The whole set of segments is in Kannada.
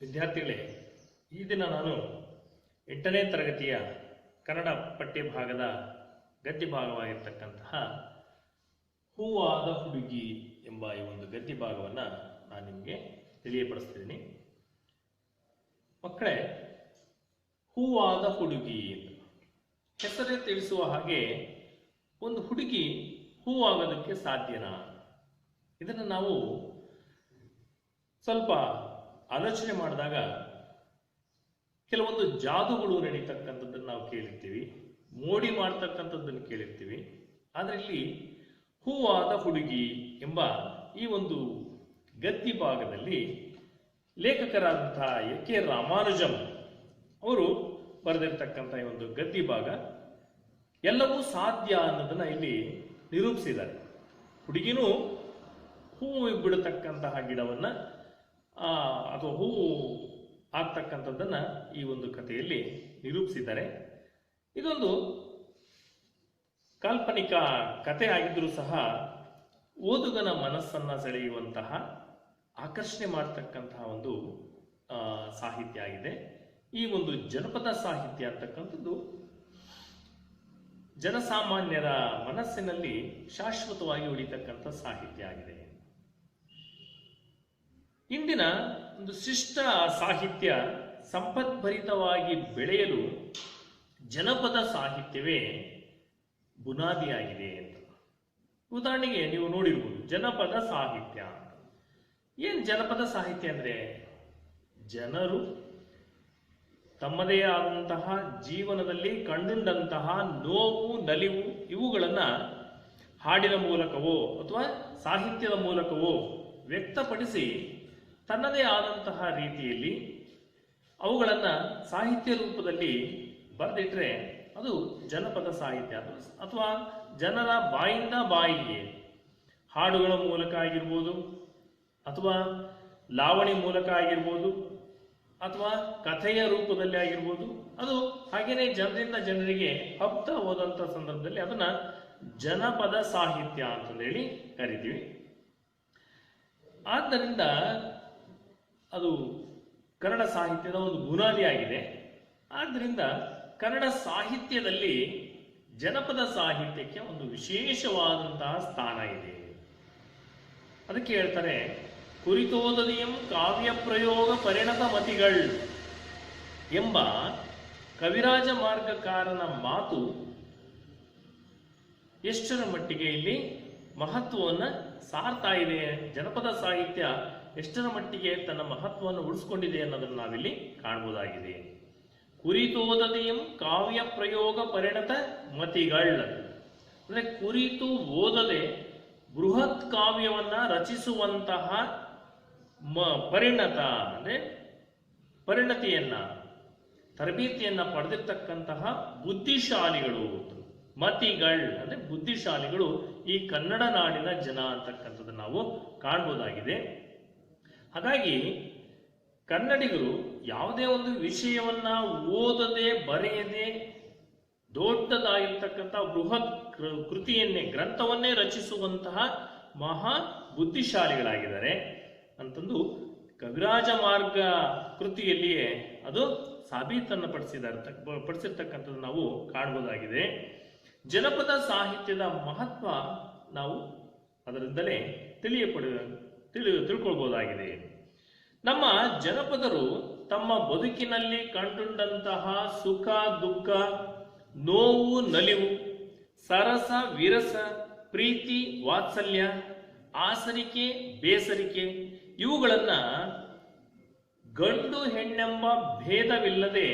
ವಿದ್ಯಾರ್ಥಿಗಳೇ, ಈ ದಿನ ನಾನು 8ನೇ ತರಗತಿಯ ಕನ್ನಡ ಪಠ್ಯಭಾಗದ ಗದ್ಯ ಭಾಗವಾಗಿರ್ತಕ್ಕಂತಹ ಹೂವಾದ ಹುಡುಗಿ ಎಂಬ ಈ ಒಂದು ಗದ್ಯ ಭಾಗವನ್ನು ನಾನು ನಿಮಗೆ ತಿಳಿಯಪಡಿಸ್ತೀನಿ. ಮಕ್ಕಳೇ, ಹೂವಾದ ಹುಡುಗಿ ಹೆಸರೇ ತಿಳಿಸುವ ಹಾಗೆ ಒಂದು ಹುಡುಗಿ ಹೂವಾಗೋದಕ್ಕೆ ಸಾಧ್ಯನಾ? ಇದನ್ನು ನಾವು ಸ್ವಲ್ಪ ಆಲೋಚನೆ ಮಾಡಿದಾಗ ಕೆಲವೊಂದು ಜಾದುಗಳು ನಡೀತಕ್ಕಂಥದ್ದನ್ನು ನಾವು ಕೇಳಿರ್ತೀವಿ, ಮೋಡಿ ಮಾಡ್ತಕ್ಕಂಥದ್ದನ್ನು ಕೇಳಿರ್ತೀವಿ. ಆದರೆ ಇಲ್ಲಿ ಹೂವಾದ ಹುಡುಗಿ ಎಂಬ ಈ ಒಂದು ಗದ್ಯ ಭಾಗದಲ್ಲಿ ಲೇಖಕರಾದಂತಹ ಎ.ಕೆ. ರಾಮಾನುಜಂ ಅವರು ಬರೆದಿರ್ತಕ್ಕಂಥ ಈ ಒಂದು ಗದ್ಯ ಭಾಗ ಎಲ್ಲವೂ ಸಾಧ್ಯ ಅನ್ನೋದನ್ನ ಇಲ್ಲಿ ನಿರೂಪಿಸಿದ್ದಾರೆ. ಹುಡುಗಿನೂ ಹೂವು ಬಿಡತಕ್ಕಂತಹ ಗಿಡವನ್ನ ಅಥವಾ ಹೂವು ಆಗ್ತಕ್ಕಂಥದ್ದನ್ನ ಈ ಒಂದು ಕಥೆಯಲ್ಲಿ ನಿರೂಪಿಸಿದ್ದಾರೆ. ಇದೊಂದು ಕಾಲ್ಪನಿಕ ಕಥೆ ಆಗಿದ್ರೂ ಸಹ ಓದುಗನ ಮನಸ್ಸನ್ನ ಸೆಳೆಯುವಂತಹ, ಆಕರ್ಷಣೆ ಮಾಡತಕ್ಕಂತಹ ಒಂದು ಸಾಹಿತ್ಯ ಆಗಿದೆ. ಈ ಒಂದು ಜನಪದ ಸಾಹಿತ್ಯ ಅಂತಕ್ಕಂಥದ್ದು ಜನಸಾಮಾನ್ಯರ ಮನಸ್ಸಿನಲ್ಲಿ ಶಾಶ್ವತವಾಗಿ ಉಳಿತಕ್ಕಂಥ ಸಾಹಿತ್ಯ ಆಗಿದೆ. ಇಂದಿನ ಒಂದು ಶಿಷ್ಟ ಸಾಹಿತ್ಯ ಸಂಪದ್ಭರಿತವಾಗಿ ಬೆಳೆಯಲು ಜನಪದ ಸಾಹಿತ್ಯವೇ ಬುನಾದಿಯಾಗಿದೆ ಅಂತ. ಉದಾಹರಣೆಗೆ ನೀವು ನೋಡಿರ್ಬೋದು, ಜನಪದ ಸಾಹಿತ್ಯ. ಏನ್ ಜನಪದ ಸಾಹಿತ್ಯ ಅಂದ್ರೆ, ಜನರು ತಮ್ಮದೇ ಆದಂತಹ ಜೀವನದಲ್ಲಿ ಕಂಡುಂಡಂತಹ ನೋವು, ನಲಿವು ಇವುಗಳನ್ನ ಹಾಡಿನ ಮೂಲಕವೋ ಅಥವಾ ಸಾಹಿತ್ಯದ ಮೂಲಕವೋ ವ್ಯಕ್ತಪಡಿಸಿ ತನ್ನದೇ ಆದಂತಹ ರೀತಿಯಲ್ಲಿ ಅವುಗಳನ್ನ ಸಾಹಿತ್ಯ ರೂಪದಲ್ಲಿ ಬರೆದಿಟ್ರೆ ಅದು ಜನಪದ ಸಾಹಿತ್ಯ. ಅಥವಾ ಜನರ ಬಾಯಿಂದ ಬಾಯಿಗೆ ಹಾಡುಗಳ ಮೂಲಕ ಆಗಿರ್ಬೋದು, ಅಥವಾ ಲಾವಣಿ ಮೂಲಕ ಆಗಿರ್ಬೋದು, ಅಥವಾ ಕಥೆಯ ರೂಪದಲ್ಲಿ ಆಗಿರ್ಬೋದು, ಅದು ಹಾಗೇನೆ ಜನರಿಂದ ಜನರಿಗೆ ಹಬ್ತಾ ಹೋದಂತ ಸಂದರ್ಭದಲ್ಲಿ ಅದನ್ನ ಜನಪದ ಸಾಹಿತ್ಯ ಅಂತಂದೇಳಿ ಕರಿತೀವಿ. ಆದ್ದರಿಂದ ಅದು ಕನ್ನಡ ಸಾಹಿತ್ಯದ ಒಂದು ಬುನಾದಿ ಆಗಿದೆ. ಆದ್ದರಿಂದ ಕನ್ನಡ ಸಾಹಿತ್ಯದಲ್ಲಿ ಜನಪದ ಸಾಹಿತ್ಯಕ್ಕೆ ಒಂದು ವಿಶೇಷವಾದಂತಹ ಸ್ಥಾನ ಇದೆ. ಅದಕ್ಕೆ ಹೇಳ್ತಾರೆ, ಕುರಿತೋದದಿಯಂ ಕಾವ್ಯ ಪ್ರಯೋಗ ಪರಿಣತ ಮತಿಗಳ್ ಎಂಬ ಕವಿರಾಜ ಮಾರ್ಗಕಾರನ ಮಾತು ಎಷ್ಟರ ಮಟ್ಟಿಗೆ ಇಲ್ಲಿ ಮಹತ್ವವನ್ನು ಸಾರ್ತಾ ಇದೆ, ಜನಪದ ಸಾಹಿತ್ಯ ಎಷ್ಟರ ಮಟ್ಟಿಗೆ ತನ್ನ ಮಹತ್ವವನ್ನು ಉಳಿಸ್ಕೊಂಡಿದೆ ಅನ್ನೋದನ್ನು ನಾವಿಲ್ಲಿ ಕಾಣಬಹುದಾಗಿದೆ. ಕುರಿತೋದದಿಯಂ ಕಾವ್ಯ ಪ್ರಯೋಗ ಪರಿಣತ ಮತಿಗಳ್ ಅಂದ್ರೆ ಕುರಿತು ಓದದೆ ಬೃಹತ್ ಕಾವ್ಯವನ್ನ ರಚಿಸುವಂತಹ ಪರಿಣತ ಅಂದ್ರೆ ಪರಿಣತಿಯನ್ನ, ತರಬೇತಿಯನ್ನ ಪಡೆದಿರ್ತಕ್ಕಂತಹ ಬುದ್ಧಿಶಾಲಿಗಳು, ಮತಿಗಳ್ ಅಂದ್ರೆ ಬುದ್ಧಿಶಾಲಿಗಳು ಈ ಕನ್ನಡ ನಾಡಿನ ಜನ ಅಂತಕ್ಕಂಥದ್ದು ನಾವು ಕಾಣಬಹುದಾಗಿದೆ. ಹಾಗಾಗಿ ಕನ್ನಡಿಗರು ಯಾವುದೇ ಒಂದು ವಿಷಯವನ್ನ ಓದದೆ ಬರೆಯದೆ ದೊಡ್ಡದಾಗಿರ್ತಕ್ಕಂಥ ಬೃಹತ್ ಕೃತಿಯನ್ನೇ, ಗ್ರಂಥವನ್ನೇ ರಚಿಸುವಂತಹ ಮಹಾ ಬುದ್ಧಿಶಾಲಿಗಳಾಗಿದ್ದಾರೆ ಅಂತಂದು ಕವಿರಾಜ ಮಾರ್ಗ ಕೃತಿಯಲ್ಲಿಯೇ ಅದು ಸಾಬೀತನ್ನು ಪಡಿಸಿರ್ತಕ್ಕಂಥದ್ದು ನಾವು ಕಾಣಬಹುದಾಗಿದೆ. ಜನಪದ ಸಾಹಿತ್ಯದ ಮಹತ್ವ ನಾವು ಅದರಿಂದಲೇ ತಿಳ್ಕೊಳ್ಬಹುದಾಗಿದೆ. ನಮ್ಮ ಜನಪದರು ತಮ್ಮ ಬದುಕಿನಲ್ಲಿ ಕಂಡುಂಡಂತಹ ಸುಖ ದುಃಖ, ನೋವು ನಲಿವು, ಸರಸ ವಿರಸ, ಪ್ರೀತಿ ವಾತ್ಸಲ್ಯ, ಆಸರಿಕೆ ಬೇಸರಿಕೆ ಇವುಗಳನ್ನ ಗಂಡು ಹೆಣ್ಣೆಂಬ ಭೇದವಿಲ್ಲದೆ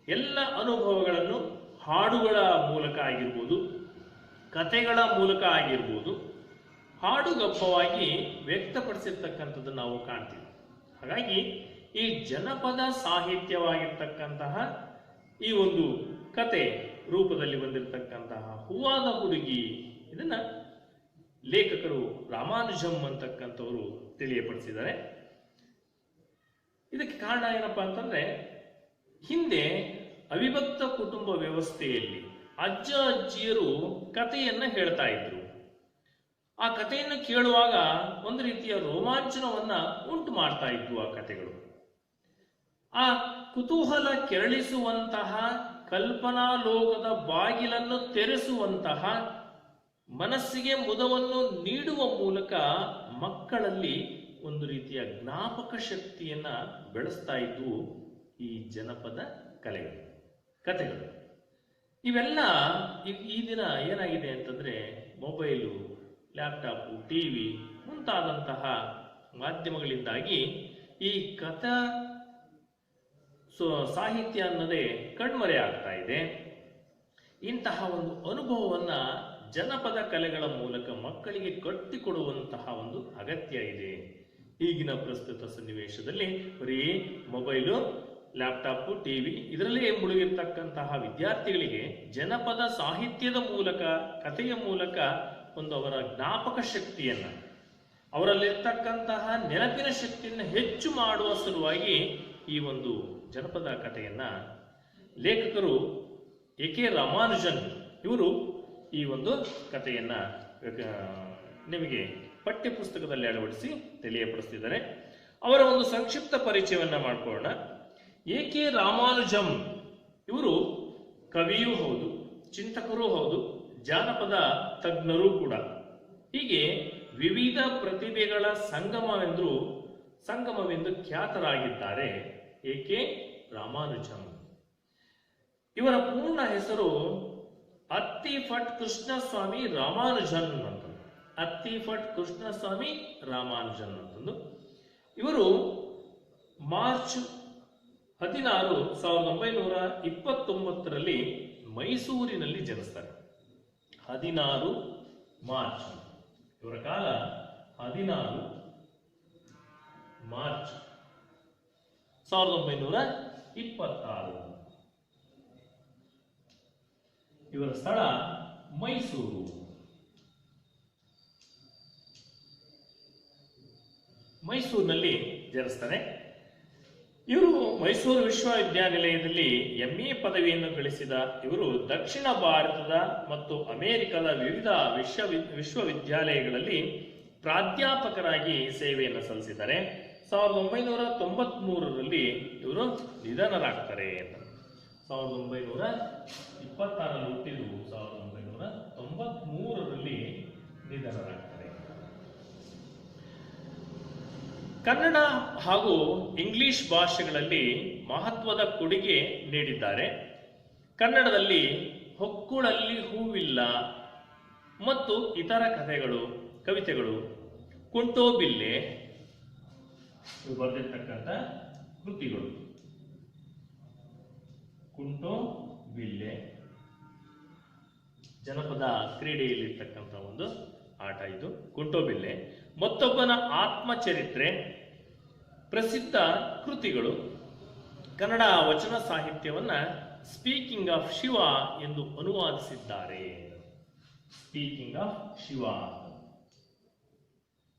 ಎಲ್ಲ ಅನುಭವಗಳನ್ನು ಹಾಡುಗಳ ಮೂಲಕ ಆಗಿರ್ಬೋದು, ಕಥೆಗಳ ಮೂಲಕ ಆಗಿರ್ಬೋದು, ಹಾಡುಗಬ್ಬವಾಗಿ ವ್ಯಕ್ತಪಡಿಸಿರ್ತಕ್ಕಂಥದ್ದು ನಾವು ಕಾಣ್ತೀವಿ. ಹಾಗಾಗಿ ಈ ಜನಪದ ಸಾಹಿತ್ಯವಾಗಿರ್ತಕ್ಕಂತಹ ಈ ಒಂದು ಕತೆ ರೂಪದಲ್ಲಿ ಬಂದಿರತಕ್ಕಂತಹ ಹೂವಾದ ಹುಡುಗಿ, ಇದನ್ನ ಲೇಖಕರು ರಾಮಾನುಜಂ ಅಂತಕ್ಕಂಥವರು ತಿಳಿಯಪಡಿಸಿದ್ದಾರೆ. ಇದಕ್ಕೆ ಕಾರಣ ಏನಪ್ಪಾ ಅಂತಂದ್ರೆ, ಹಿಂದೆ ಅವಿಭಕ್ತ ಕುಟುಂಬ ವ್ಯವಸ್ಥೆಯಲ್ಲಿ ಅಜ್ಜ ಅಜ್ಜಿಯರು ಕಥೆಯನ್ನ ಹೇಳ್ತಾ ಇದ್ರು. ಆ ಕಥೆಯನ್ನು ಕೇಳುವಾಗ ಒಂದು ರೀತಿಯ ರೋಮಾಂಚನವನ್ನ ಉಂಟು ಮಾಡ್ತಾ ಇದ್ವು ಆ ಕಥೆಗಳು. ಆ ಕುತೂಹಲ ಕೆರಳಿಸುವಂತಹ, ಕಲ್ಪನಾ ಲೋಕದ ಬಾಗಿಲನ್ನು ತೆರೆಸುವಂತಹ, ಮನಸ್ಸಿಗೆ ಮುದವನ್ನು ನೀಡುವ ಮೂಲಕ ಮಕ್ಕಳಲ್ಲಿ ಒಂದು ರೀತಿಯ ಜ್ಞಾಪಕ ಶಕ್ತಿಯನ್ನ ಬೆಳೆಸ್ತಾ ಇದ್ವು ಈ ಜನಪದ ಕಲೆಗಳು, ಕಥೆಗಳು. ಇವೆಲ್ಲ ಈ ದಿನ ಏನಾಗಿದೆ ಅಂತಂದ್ರೆ ಮೊಬೈಲು, ಲ್ಯಾಪ್ಟಾಪು, ಟಿವಿ ಮುಂತಾದಂತಹ ಮಾಧ್ಯಮಗಳಿಂದಾಗಿ ಈ ಕಥಾ ಸಾಹಿತ್ಯ ಅನ್ನೋದೇ ಕಣ್ಮರೆ ಆಗ್ತಾ ಇದೆ. ಇಂತಹ ಒಂದು ಅನುಭವವನ್ನ ಜನಪದ ಕಲೆಗಳ ಮೂಲಕ ಮಕ್ಕಳಿಗೆ ಕಟ್ಟಿಕೊಡುವಂತಹ ಒಂದು ಅಗತ್ಯ ಇದೆ. ಈಗಿನ ಪ್ರಸ್ತುತ ಸನ್ನಿವೇಶದಲ್ಲಿ ಬರೀ ಮೊಬೈಲು, ಲ್ಯಾಪ್ಟಾಪು, ಟಿವಿ ಇದರಲ್ಲೇ ಮುಳುಗಿರ್ತಕ್ಕಂತಹ ವಿದ್ಯಾರ್ಥಿಗಳಿಗೆ ಜನಪದ ಸಾಹಿತ್ಯದ ಮೂಲಕ, ಕಥೆಯ ಮೂಲಕ ಒಂದು ಅವರ ಜ್ಞಾಪಕ ಶಕ್ತಿಯನ್ನ, ಅವರಲ್ಲಿರ್ತಕ್ಕಂತಹ ನೆನಪಿನ ಶಕ್ತಿಯನ್ನು ಹೆಚ್ಚು ಮಾಡುವ ಸಲುವಾಗಿ ಈ ಒಂದು ಜನಪದ ಕಥೆಯನ್ನ ಲೇಖಕರು ಎ.ಕೆ. ರಾಮಾನುಜನ್ ಇವರು ಈ ಒಂದು ಕಥೆಯನ್ನ ನಿಮಗೆ ಪಠ್ಯ ಪುಸ್ತಕದಲ್ಲಿ ಅಳವಡಿಸಿ ತಿಳಿಯಪಡಿಸ್ತಿದ್ದಾರೆ. ಅವರ ಒಂದು ಸಂಕ್ಷಿಪ್ತ ಪರಿಚಯವನ್ನ ಮಾಡಿಕೊಳ್ಳೋಣ. ಎ.ಕೆ. ರಾಮಾನುಜಂ ಇವರು ಕವಿಯೂ ಹೌದು, ಚಿಂತಕರೂ ಹೌದು, ಜಾನಪದ ತಜ್ಞರೂ ಕೂಡ. ಹೀಗೆ ವಿವಿಧ ಪ್ರತಿಭೆಗಳ ಸಂಗಮವೆಂದು ಖ್ಯಾತರಾಗಿದ್ದಾರೆ ಎ.ಕೆ. ರಾಮಾನುಜಂ. ಇವರ ಪೂರ್ಣ ಹೆಸರು ಅತ್ತಿಫಟ್ ಕೃಷ್ಣಸ್ವಾಮಿ ರಾಮಾನುಜನ್ ಅಂತ. ಅತ್ತಿಫಟ್ ಕೃಷ್ಣಸ್ವಾಮಿ ರಾಮಾನುಜನ್ ಅಂತಂದು ಇವರು ಮಾರ್ಚ್ 16, 1929ರಲ್ಲಿ ಮೈಸೂರಿನಲ್ಲಿ ಜನಿಸ್ತಾರೆ. 16 ಮಾರ್ಚ್, ಇವರ ಕಾಲ 16 ಮಾರ್ಚ್ 1926. ಇವರ ಸ್ಥಳ ಮೈಸೂರು. ಮೈಸೂರಿನಲ್ಲಿ ಜನಿಸ್ತಾರೆ. ಇವರು ಮೈಸೂರು ವಿಶ್ವವಿದ್ಯಾನಿಲಯದಲ್ಲಿ MA ಪದವಿಯನ್ನು ಗಳಿಸಿದ ಇವರು ದಕ್ಷಿಣ ಭಾರತದ ಮತ್ತು ಅಮೆರಿಕದ ವಿವಿಧ ವಿಶ್ವವಿದ್ಯಾಲಯಗಳಲ್ಲಿ ಪ್ರಾಧ್ಯಾಪಕರಾಗಿ ಸೇವೆಯನ್ನು ಸಲ್ಲಿಸಿದ್ದಾರೆ. 1993ರಲ್ಲಿ ಇವರು ನಿಧನರಾಗ್ತಾರೆ. 1926ರಲ್ಲಿ ಹುಟ್ಟಿದ್ದು 1993ರಲ್ಲಿ ನಿಧನರಾಗ್ತಾರೆ. ಕನ್ನಡ ಹಾಗೂ ಇಂಗ್ಲಿಷ್ ಭಾಷೆಗಳಲ್ಲಿ ಮಹತ್ವದ ಕೊಡುಗೆ ನೀಡಿದ್ದಾರೆ. ಕನ್ನಡದಲ್ಲಿ ಹೊಕ್ಕುಳಲ್ಲಿ ಹೂವಿಲ್ಲ ಮತ್ತು ಇತರ ಕಥೆಗಳು, ಕವಿತೆಗಳು, ಕುಂಟೋಬಿಲ್ಲೆ ಬರೆದಿರ್ತಕ್ಕಂಥ ಕೃತಿಗಳು. ಕುಂಟೋಬಿಲ್ಲೆ ಜನಪದ ಕ್ರೀಡೆಯಲ್ಲಿರ್ತಕ್ಕಂಥ ಒಂದು ಆಟ ಇದು. ಕುಂಟೋಬಿಲ್ಲೆ, ಮತ್ತೊಬ್ಬನ ಆತ್ಮಚರಿತ್ರೆ, ಪ್ರಸಿದ್ಧ ಕೃತಿಗಳು. ಕನ್ನಡ ವಚನ ಸಾಹಿತ್ಯವನ್ನ ಸ್ಪೀಕಿಂಗ್ ಆಫ್ ಶಿವ ಎಂದು ಅನುವಾದಿಸಿದ್ದಾರೆ. ಸ್ಪೀಕಿಂಗ್ ಆಫ್ ಶಿವ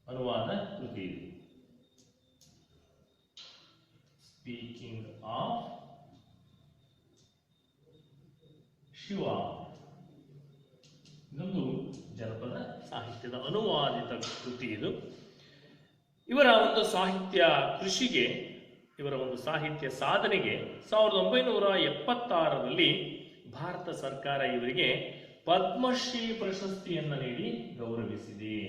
ಅನುವಾದ ಕೃತಿ. ಸ್ಪೀಕಿಂಗ್ ಆಫ್ ಶಿವ ಇದೊಂದು ಜನಪದ ಸಾಹಿತ್ಯದ ಅನುವಾದಿತ ಕೃತಿ ಇದು. ಇವರ ಒಂದು ಸಾಹಿತ್ಯ ಕೃಷಿಗೆ, ಇವರ ಒಂದು ಸಾಹಿತ್ಯ ಸಾಧನೆಗೆ 1976ರಲ್ಲಿ ಭಾರತ ಸರ್ಕಾರ ಇವರಿಗೆ ಪದ್ಮಶ್ರೀ ಪ್ರಶಸ್ತಿಯನ್ನು ನೀಡಿ ಗೌರವಿಸಿದೆ.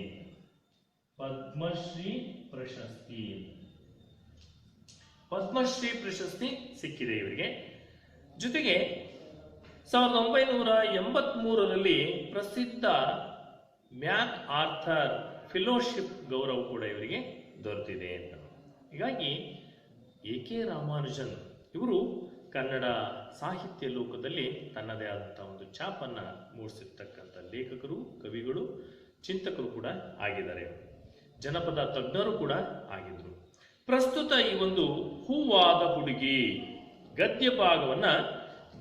ಪದ್ಮಶ್ರೀ ಪ್ರಶಸ್ತಿ ಸಿಕ್ಕಿದೆ ಇವರಿಗೆ. ಜೊತೆಗೆ 1983ರಲ್ಲಿ ಪ್ರಸಿದ್ಧ ಮ್ಯಾಕ್ ಆರ್ಥರ್ ಫೆಲೋಶಿಪ್ ಗೌರವ ಕೂಡ ಇವರಿಗೆ ದೊರೆತಿದೆ ಅಂತ. ಹೀಗಾಗಿ ಎ.ಕೆ. ರಾಮಾನುಜನ್ ಇವರು ಕನ್ನಡ ಸಾಹಿತ್ಯ ಲೋಕದಲ್ಲಿ ತನ್ನದೇ ಆದಂತಹ ಒಂದು ಛಾಪನ್ನ ಮೂಡಿಸಿರ್ತಕ್ಕಂಥ ಲೇಖಕರು, ಕವಿಗಳು, ಚಿಂತಕರು ಕೂಡ ಆಗಿದ್ದಾರೆ. ಜನಪದ ತಜ್ಞರು ಕೂಡ ಆಗಿದ್ರು. ಪ್ರಸ್ತುತ ಈ ಒಂದು ಹೂವಾದ ಹುಡುಗಿ ಗದ್ಯ ಭಾಗವನ್ನ,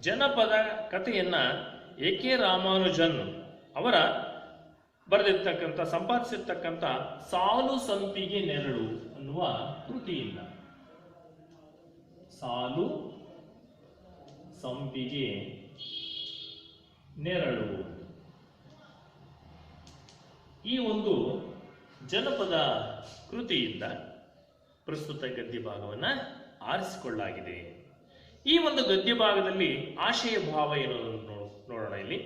ಜನಪದ ಕಥೆಯನ್ನ ಎ.ಕೆ. ರಾಮಾನುಜನ್ ಅವರ ಬರೆದಿರ್ತಕ್ಕಂಥ, ಸಂಪಾದಿಸಿರ್ತಕ್ಕಂಥ ಸಾಲು ಸಂಪಿಗೆ ನೆರಳು ಅನ್ನುವ ಕೃತಿಯಿಂದ, ಸಾಲು ಸಂಪಿಗೆ ನೆರಳು ಈ ಒಂದು ಜನಪದ ಕೃತಿಯಿಂದ ಪ್ರಸ್ತುತ ಗದ್ಯ ಭಾಗವನ್ನ ಆರಿಸಿಕೊಳ್ಳಲಾಗಿದೆ. ಈ ಒಂದು ಗದ್ಯ ಭಾಗದಲ್ಲಿ ಆಶಯ ಭಾವ ಎನ್ನುವುದನ್ನು ನೋಡೋಣ. ಇಲ್ಲಿ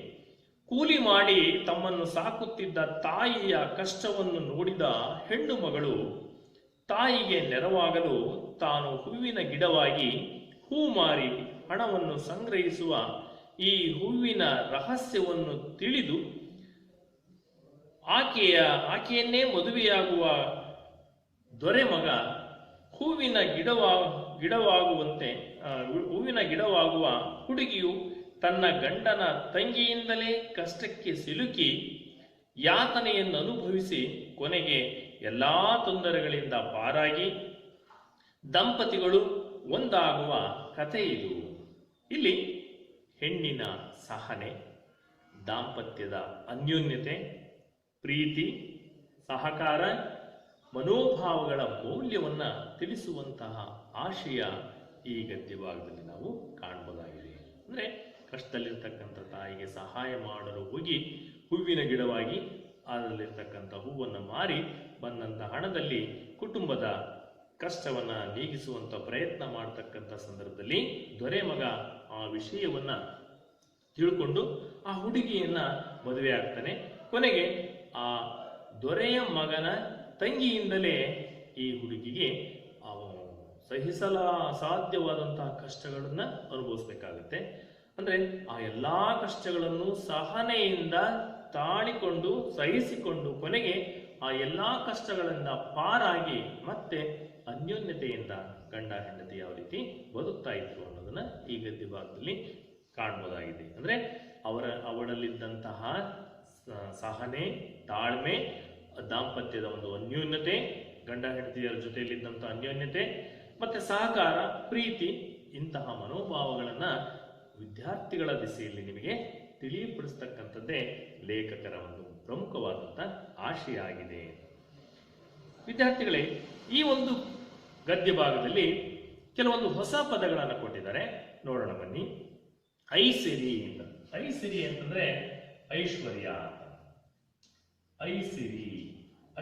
ಕೂಲಿ ಮಾಡಿ ತಮ್ಮನ್ನು ಸಾಕುತ್ತಿದ್ದ ತಾಯಿಯ ಕಷ್ಟವನ್ನು ನೋಡಿದ ಹೆಣ್ಣು ಮಗಳು ತಾಯಿಗೆ ನೆರವಾಗಲು ತಾನು ಹೂವಿನ ಗಿಡವಾಗಿ ಹೂ ಮಾರಿ ಹಣವನ್ನು ಸಂಗ್ರಹಿಸುವ ಈ ಹೂವಿನ ರಹಸ್ಯವನ್ನು ತಿಳಿದು ಆಕೆಯನ್ನೇ ಮದುವೆಯಾಗುವ ದೊರೆ ಮಗ ಹೂವಿನ ಗಿಡವಾಗುವ ಹುಡುಗಿಯು ತನ್ನ ಗಂಡನ ತಂಗಿಯಿಂದಲೇ ಕಷ್ಟಕ್ಕೆ ಸಿಲುಕಿ ಯಾತನೆಯನ್ನು ಅನುಭವಿಸಿ ಕೊನೆಗೆ ಎಲ್ಲಾ ತೊಂದರೆಗಳಿಂದ ಪಾರಾಗಿ ದಂಪತಿಗಳು ಒಂದಾಗುವ ಕಥೆ ಇದು. ಇಲ್ಲಿ ಹೆಣ್ಣಿನ ಸಹನೆ, ದಾಂಪತ್ಯದ ಅನ್ಯೋನ್ಯತೆ, ಪ್ರೀತಿ, ಸಹಕಾರ, ಮನೋಭಾವಗಳ ಮೌಲ್ಯವನ್ನ ತಿಳಿಸುವಂತಹ ಆಶಯ ಈ ಗದ್ಯ ಭಾಗದಲ್ಲಿ ನಾವು ಕಾಣಬಹುದಾಗಿದೆ. ಅಂದ್ರೆ ಕಷ್ಟದಲ್ಲಿರ್ತಕ್ಕಂಥ ತಾಯಿಗೆ ಸಹಾಯ ಮಾಡಲು ಹೋಗಿ ಹೂವಿನ ಗಿಡವಾಗಿ ಅದರಲ್ಲಿರ್ತಕ್ಕಂಥ ಹೂವನ್ನು ಮಾರಿ ಬಂದಂಥ ಹಣದಲ್ಲಿ ಕುಟುಂಬದ ಕಷ್ಟವನ್ನ ನೀಗಿಸುವಂತ ಪ್ರಯತ್ನ ಮಾಡತಕ್ಕಂಥ ಸಂದರ್ಭದಲ್ಲಿ ದೊರೆ ಮಗ ಆ ವಿಷಯವನ್ನ ತಿಳ್ಕೊಂಡು ಆ ಹುಡುಗಿಯನ್ನ ಮದುವೆ ಆಗ್ತಾನೆ. ಕೊನೆಗೆ ಆ ದೊರೆಯ ಮಗನ ತಂಗಿಯಿಂದಲೇ ಈ ಹುಡುಗಿಗೆ ಸಹಿಸಲ ಅಸಾಧ್ಯವಾದಂತಹ ಕಷ್ಟಗಳನ್ನ ಅನುಭವಿಸ್ಬೇಕಾಗುತ್ತೆ. ಅಂದ್ರೆ ಆ ಎಲ್ಲಾ ಕಷ್ಟಗಳನ್ನು ಸಹನೆಯಿಂದ ತಾಳಿಕೊಂಡು ಸಹಿಸಿಕೊಂಡು ಕೊನೆಗೆ ಆ ಎಲ್ಲಾ ಕಷ್ಟಗಳಿಂದ ಪಾರಾಗಿ ಮತ್ತೆ ಅನ್ಯೋನ್ಯತೆಯಿಂದ ಗಂಡ ಹೆಂಡತಿ ಯಾವ ರೀತಿ ಬದುಕ್ತಾ ಇದ್ರು ಅನ್ನೋದನ್ನ ಈ ಗದ್ಯ ಭಾಗದಲ್ಲಿ ಕಾಣಬಹುದಾಗಿದೆ. ಅಂದ್ರೆ ಅವಳಲ್ಲಿದ್ದಂತಹ ಸಹನೆ, ತಾಳ್ಮೆ, ದಾಂಪತ್ಯದ ಒಂದು ಅನ್ಯೋನ್ಯತೆ, ಗಂಡ ಹೆಂಡತಿಯರ ಜೊತೆಯಲ್ಲಿದ್ದಂಥ ಅನ್ಯೋನ್ಯತೆ ಮತ್ತೆ ಸಹಕಾರ, ಪ್ರೀತಿ, ಇಂತಹ ಮನೋಭಾವಗಳನ್ನ ವಿದ್ಯಾರ್ಥಿಗಳ ದಿಸೆಯಲ್ಲಿ ನಿಮಗೆ ತಿಳಿಯಪಡಿಸ್ತಕ್ಕಂಥದ್ದೇ ಲೇಖಕರ ಒಂದು ಪ್ರಮುಖವಾದಂಥ ಆಶಯ ಆಗಿದೆ. ವಿದ್ಯಾರ್ಥಿಗಳೇ, ಈ ಒಂದು ಗದ್ಯ ಭಾಗದಲ್ಲಿ ಕೆಲವೊಂದು ಹೊಸ ಪದಗಳನ್ನು ಕೊಟ್ಟಿದ್ದಾರೆ, ನೋಡೋಣ ಬನ್ನಿ. ಐಸಿರಿ ಅಂತ. ಐಸಿರಿ ಅಂತಂದ್ರೆ ಐಶ್ವರ್ಯ. ಐಸಿರಿ,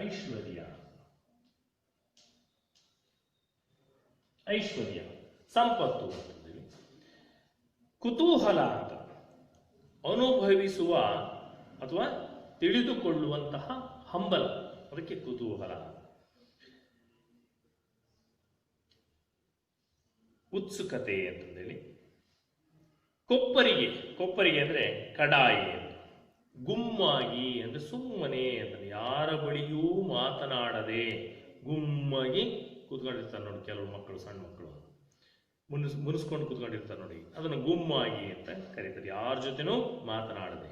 ಐಶ್ವರ್ಯ. ಐಶ್ವರ್ಯ, ಸಂಪತ್ತು ಅಂತಂದೇಳಿ. ಕುತೂಹಲ ಅಂತ, ಅನುಭವಿಸುವ ಅಥವಾ ತಿಳಿದುಕೊಳ್ಳುವಂತಹ ಹಂಬಲ, ಅದಕ್ಕೆ ಕುತೂಹಲ. ಉತ್ಸುಕತೆ ಅಂತಂದೇಳಿ. ಕೊಪ್ಪರಿಗೆ, ಕೊಪ್ಪರಿಗೆ ಅಂದ್ರೆ ಕಡಾಯಿ ಅಂತ. ಗುಮ್ಮಾಗಿ ಅಂದ್ರೆ ಸುಮ್ಮನೆ ಅಂತ, ಯಾರ ಬಳಿಯೂ ಮಾತನಾಡದೆ ಗುಮ್ಮಾಗಿ ಕೂತ್ಕೊಂಡಿರ್ತಾರೆ ನೋಡಿ ಕೆಲವು ಮಕ್ಕಳು, ಸಣ್ಣ ಮಕ್ಕಳು ಮುನಿಸ್ಕೊಂಡು ಕೂತ್ಕೊಂಡಿರ್ತಾರೆ ನೋಡಿ, ಅದನ್ನು ಗುಮ್ಮಾಗಿ ಅಂತ ಕರೀತಾರೆ, ಯಾರ ಜೊತೆನೂ ಮಾತನಾಡದೆ.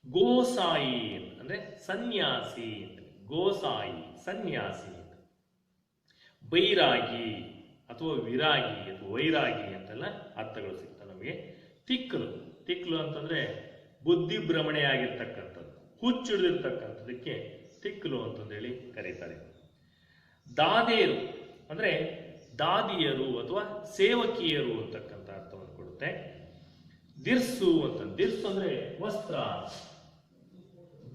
ಗೋಸಾಯಿ ಅಂದ್ರೆ ಸನ್ಯಾಸಿ ಅಂತ, ಗೋಸಾಯಿ ಸನ್ಯಾಸಿ ಅಂತ. ಬೈರಾಗಿ ಅಥವಾ ವಿರಾಗಿ ಅಥವಾ ವೈರಾಗಿ ಅಂತೆಲ್ಲ ಅರ್ಥಗಳು ಸಿಗ್ತವೆ ನಮಗೆ. ತಿಕ್ಲು, ತಿಕ್ಲು ಅಂತಂದ್ರೆ ಬುದ್ಧಿ ಭ್ರಮಣೆ ಆಗಿರ್ತಕ್ಕಂಥದ್ದು, ಹುಚ್ಚಿಡಿದಿರ್ತಕ್ಕಂಥದಕ್ಕೆ ತಿಕ್ಲು ಅಂತಂದೇಳಿ ಕರೀತಾರೆ. ದಾದೇರು ಅಂದ್ರೆ ದಾದಿಯರು ಅಥವಾ ಸೇವಕಿಯರು ಅಂತಕ್ಕಂಥ ಅರ್ಥವನ್ನು ಕೊಡುತ್ತೆ. ದಿರ್ಸು ಅಂತ, ದಿರ್ಸು ಅಂದ್ರೆ ವಸ್ತ್ರ,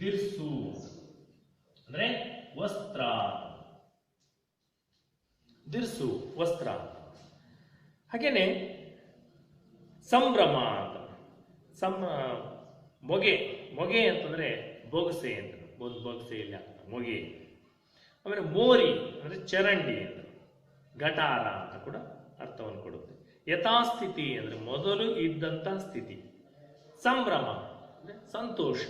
ದಿರ್ಸು ಅಂದ್ರೆ ವಸ್ತ್ರ, ದಿರ್ಸು ವಸ್ತ್ರ. ಹಾಗೇನೆ ಸಂಭ್ರಮ ಅಂತ, ಮೊಗೆ, ಮೊಗೆ ಅಂತಂದ್ರೆ ಬೊಗಸೆ ಅಂತ, ಬೊಗಸೆ ಇಲ್ಲ ಮೊಗೆ. ಆಮೇಲೆ ಮೋರಿ ಅಂದ್ರೆ ಚರಂಡಿ ಅಂತ, ಗಟಾರ ಅಂತ ಕೂಡ ಅರ್ಥವನ್ನು ಕೊಡುತ್ತೆ. ಯಥಾಸ್ಥಿತಿ ಅಂದ್ರೆ ಮೊದಲು ಇದ್ದಂತ ಸ್ಥಿತಿ. ಸಂಭ್ರಮ ಅಂದ್ರೆ ಸಂತೋಷ.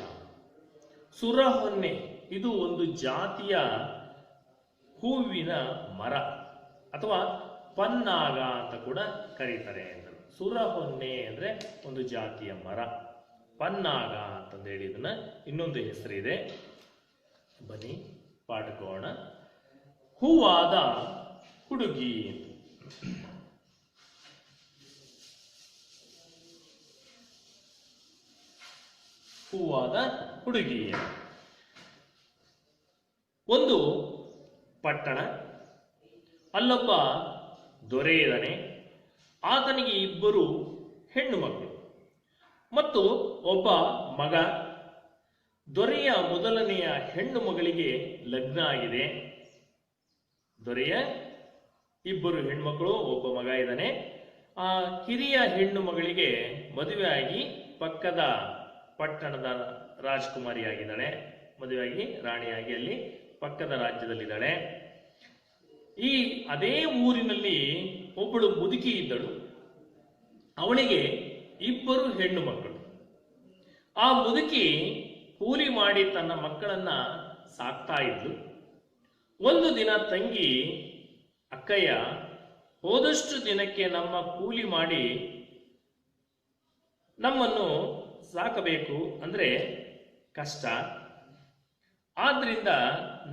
ಸುರಹೊನ್ನೆ, ಇದು ಒಂದು ಜಾತಿಯ ಹೂವಿನ ಮರ ಅಥವಾ ಪನ್ನಾಗ ಅಂತ ಕೂಡ ಕರೀತಾರೆ ಅಂತ. ಸುರಹೊನ್ನೆ ಅಂದ್ರೆ ಒಂದು ಜಾತಿಯ ಮರ, ಪನ್ನಾಗ ಅಂತಂದೇಳಿ ಇದನ್ನ ಇನ್ನೊಂದು ಹೆಸರಿದೆ. ಬನ್ನಿ ಪಾಠಕೋಣ. ಹೂವಾದ ಹುಡುಗಿ. ಹೂವಾದ ಹುಡುಗಿ. ಒಂದು ಪಟ್ಟಣ, ಅಲ್ಲೊಬ್ಬ ದೊರೆ ಇದ್ದಾನೆ. ಆತನಿಗೆ ಇಬ್ಬರು ಹೆಣ್ಣು ಮಕ್ಕಳು ಮತ್ತು ಒಬ್ಬ ಮಗ. ದೊರೆಯ ಮೊದಲನೆಯ ಹೆಣ್ಣು ಮಗಳಿಗೆ ಲಗ್ನ ಆಗಿದೆ. ದೊರೆಯ ಇಬ್ಬರು ಹೆಣ್ಮಕ್ಳು, ಒಬ್ಬ ಮಗ ಇದ್ದಾನೆ. ಆ ಹಿರಿಯ ಹೆಣ್ಣು ಮಗಳಿಗೆ ಮದುವೆ ಆಗಿ ಪಕ್ಕದ ಪಟ್ಟಣದ ರಾಜಕುಮಾರಿಯಾಗಿದ್ದಾಳೆ. ಮದುವೆಯಾಗಿ ರಾಣಿಯಾಗಿ ಅಲ್ಲಿ ಪಕ್ಕದ ರಾಜ್ಯದಲ್ಲಿದ್ದಾಳೆ. ಈ ಅದೇ ಊರಿನಲ್ಲಿ ಒಬ್ಬಳು ಮುದುಕಿ ಇದ್ದಳು. ಅವಳಿಗೆ ಇಬ್ಬರು ಹೆಣ್ಣು ಮಕ್ಕಳು. ಆ ಮುದುಕಿ ಕೂಲಿ ಮಾಡಿ ತನ್ನ ಮಕ್ಕಳನ್ನ ಸಾಕ್ತಾ ಇದ್ಲು. ಒಂದು ದಿನ ತಂಗಿ, ಅಕ್ಕಯ್ಯ, ಹೋದಷ್ಟು ದಿನಕ್ಕೆ ನಮ್ಮ ಕೂಲಿ ಮಾಡಿ ನಮ್ಮನ್ನು ಸಾಕಬೇಕು ಅಂದ್ರೆ ಕಷ್ಟ. ಆದ್ರಿಂದ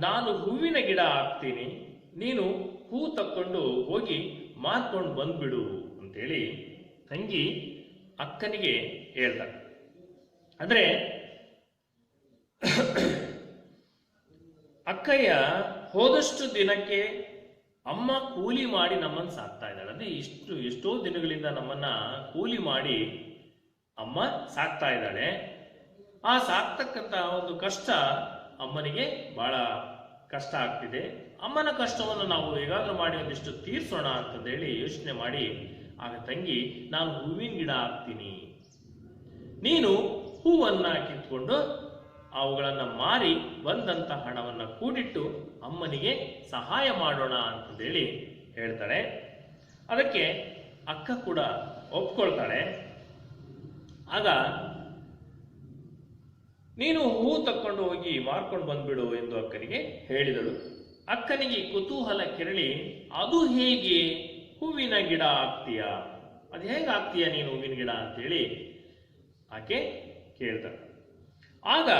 ನಾನು ಹೂವಿನ ಗಿಡ ಹಾಕ್ತೀನಿ, ನೀನು ಹೂ ತಕ್ಕೊಂಡು ಹೋಗಿ ಮಾರ್ಕೊಂಡು ಬಂದ್ಬಿಡು ಅಂತೇಳಿ ತಂಗಿ ಅಕ್ಕನಿಗೆ ಹೇಳ್ತಾಳೆ. ಅಂದ್ರೆ ಅಕ್ಕಯ್ಯ ಹೋದಷ್ಟು ದಿನಕ್ಕೆ ಅಮ್ಮ ಕೂಲಿ ಮಾಡಿ ನಮ್ಮನ್ನು ಸಾಕ್ತಾ ಇದ್ದಾಳೆ. ಅಂದ್ರೆ ಎಷ್ಟೋ ದಿನಗಳಿಂದ ನಮ್ಮನ್ನ ಕೂಲಿ ಮಾಡಿ ಅಮ್ಮ ಸಾಕ್ತಾ ಇದ್ದಾಳೆ. ಆ ಸಾಕ್ತಕ್ಕಂತ ಒಂದು ಕಷ್ಟ ಅಮ್ಮನಿಗೆ ಬಹಳ ಕಷ್ಟ ಆಗ್ತಿದೆ. ಅಮ್ಮನ ಕಷ್ಟವನ್ನು ನಾವು ಹೇಗಾದ್ರೂ ಮಾಡಿ ಒಂದಿಷ್ಟು ತೀರ್ಸೋಣ ಅಂತಂದೇಳಿ ಯೋಚನೆ ಮಾಡಿ ಆಗ ತಂಗಿ, ನಾನು ಹೂವಿನ ಗಿಡ ಹಾಕ್ತೀನಿ, ನೀನು ಹೂವನ್ನ ಕಿತ್ಕೊಂಡು ಅವುಗಳನ್ನ ಮಾರಿ ಬಂದಂತ ಹಣವನ್ನ ಕೂಡಿಟ್ಟು ಅಮ್ಮನಿಗೆ ಸಹಾಯ ಮಾಡೋಣ ಅಂತಂದೇಳಿ ಹೇಳ್ತಾಳೆ. ಅದಕ್ಕೆ ಅಕ್ಕ ಕೂಡ ಒಪ್ಕೊಳ್ತಾಳೆ. ಆಗ ನೀನು ಹೂ ತಕ್ಕೊಂಡು ಹೋಗಿ ಮಾರ್ಕೊಂಡು ಬಂದ್ಬಿಡು ಎಂದು ಅಕ್ಕನಿಗೆ ಹೇಳಿದಳು. ಅಕ್ಕನಿಗೆ ಕುತೂಹಲ ಕೆರಳಿ, ಅದು ಹೇಗೆ ಹೂವಿನ ಗಿಡ ಆಗ್ತೀಯಾ, ಅದು ಹೇಗೆ ಆಗ್ತೀಯಾ ನೀನು ಹೂವಿನ ಗಿಡ ಅಂತೇಳಿ ಆಕೆ ಕೇಳ್ತಾಳೆ. ಆಗ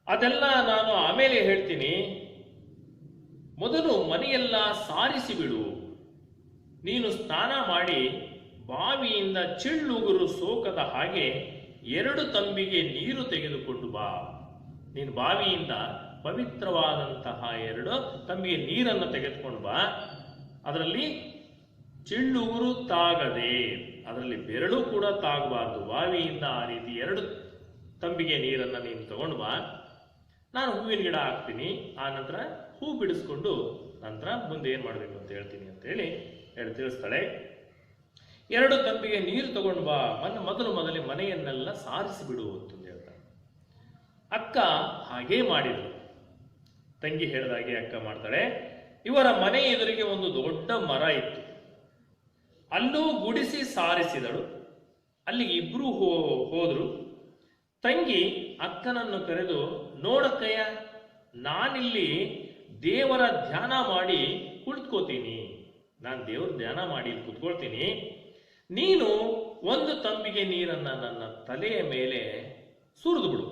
ಅದೆಲ್ಲ ನಾನು ಆಮೇಲೆ ಹೇಳ್ತೀನಿ, ಮೊದಲು ಮನೆಯೆಲ್ಲ ಸಾರಿಸಿ ಬಿಡು, ನೀನು ಸ್ನಾನ ಮಾಡಿ ಬಾವಿಯಿಂದ ಚಿಳ್ಳುಗುರು ಸೋಕದ ಹಾಗೆ 2 ತಂಬಿಗೆ ನೀರು ತೆಗೆದುಕೊಂಡು ಬಾ. ನೀನು ಬಾವಿಯಿಂದ ಪವಿತ್ರವಾದಂತಹ 2 ತಂಬಿಗೆ ನೀರನ್ನು ತೆಗೆದುಕೊಂಡು ಬಾ. ಅದರಲ್ಲಿ ಚಿಳ್ಳುಗುರು ತಾಗದೆ, ಅದರಲ್ಲಿ ಬೆರಳು ಕೂಡ ತಾಗಬಾರ್ದು. ಬಾವಿಯಿಂದ ಆ ರೀತಿ 2 ತಂಬಿಗೆ ನೀರನ್ನ ನೀನು ತಗೊಂಡು ಬಾ. ನಾನು ಹೂವಿನ ಗಿಡ ಹಾಕ್ತೀನಿ, ಆ ನಂತರ ಹೂ ಬಿಡಿಸ್ಕೊಂಡು ನಂತರ ಮುಂದೆ ಏನ್ ಮಾಡ್ಬೇಕು ಅಂತ ಹೇಳ್ತೀನಿ ಅಂತ ಹೇಳಿ ತಿಳಿಸ್ತಾಳೆ. 2 ತಂಬಿಗೆ ನೀರು ತಗೊಂಡು ಬಾ, ಮೊದಲೇ ಮನೆಯನ್ನೆಲ್ಲ ಸಾರಿಸಿ ಬಿಡು ಅಂತ ಹೇಳ್ತಾಳೆ. ಅಕ್ಕ ಹಾಗೇ ಮಾಡಿದಳು. ತಂಗಿ ಹೇಳಿದಾಗೆ ಅಕ್ಕ ಮಾಡ್ತಾಳೆ. ಇವರ ಮನೆ ಎದುರಿಗೆ ಒಂದು ದೊಡ್ಡ ಮರ ಇತ್ತು. ಅಲ್ಲೂ ಗುಡಿಸಿ ಸಾರಿಸಿದಳು. ಅಲ್ಲಿಗೆ ಇಬ್ರು ಹೋದ್ರು. ತಂಗಿ ಅಕ್ಕನನ್ನು ಕರೆದು, ನೋಡಕ್ಕಯ್ಯ, ನಾನಿಲ್ಲಿ ದೇವರ ಧ್ಯಾನ ಮಾಡಿ ಕುಳಿತುಕೋತೀನಿ, ನಾನು ದೇವರ ಧ್ಯಾನ ಮಾಡಿ ಕುತ್ಕೊಳ್ತೀನಿ. ನೀನು 1 ತಂಬಿಗೆ ನೀರನ್ನ ನನ್ನ ತಲೆಯ ಮೇಲೆ ಸುರಿದು ಬಿಡು,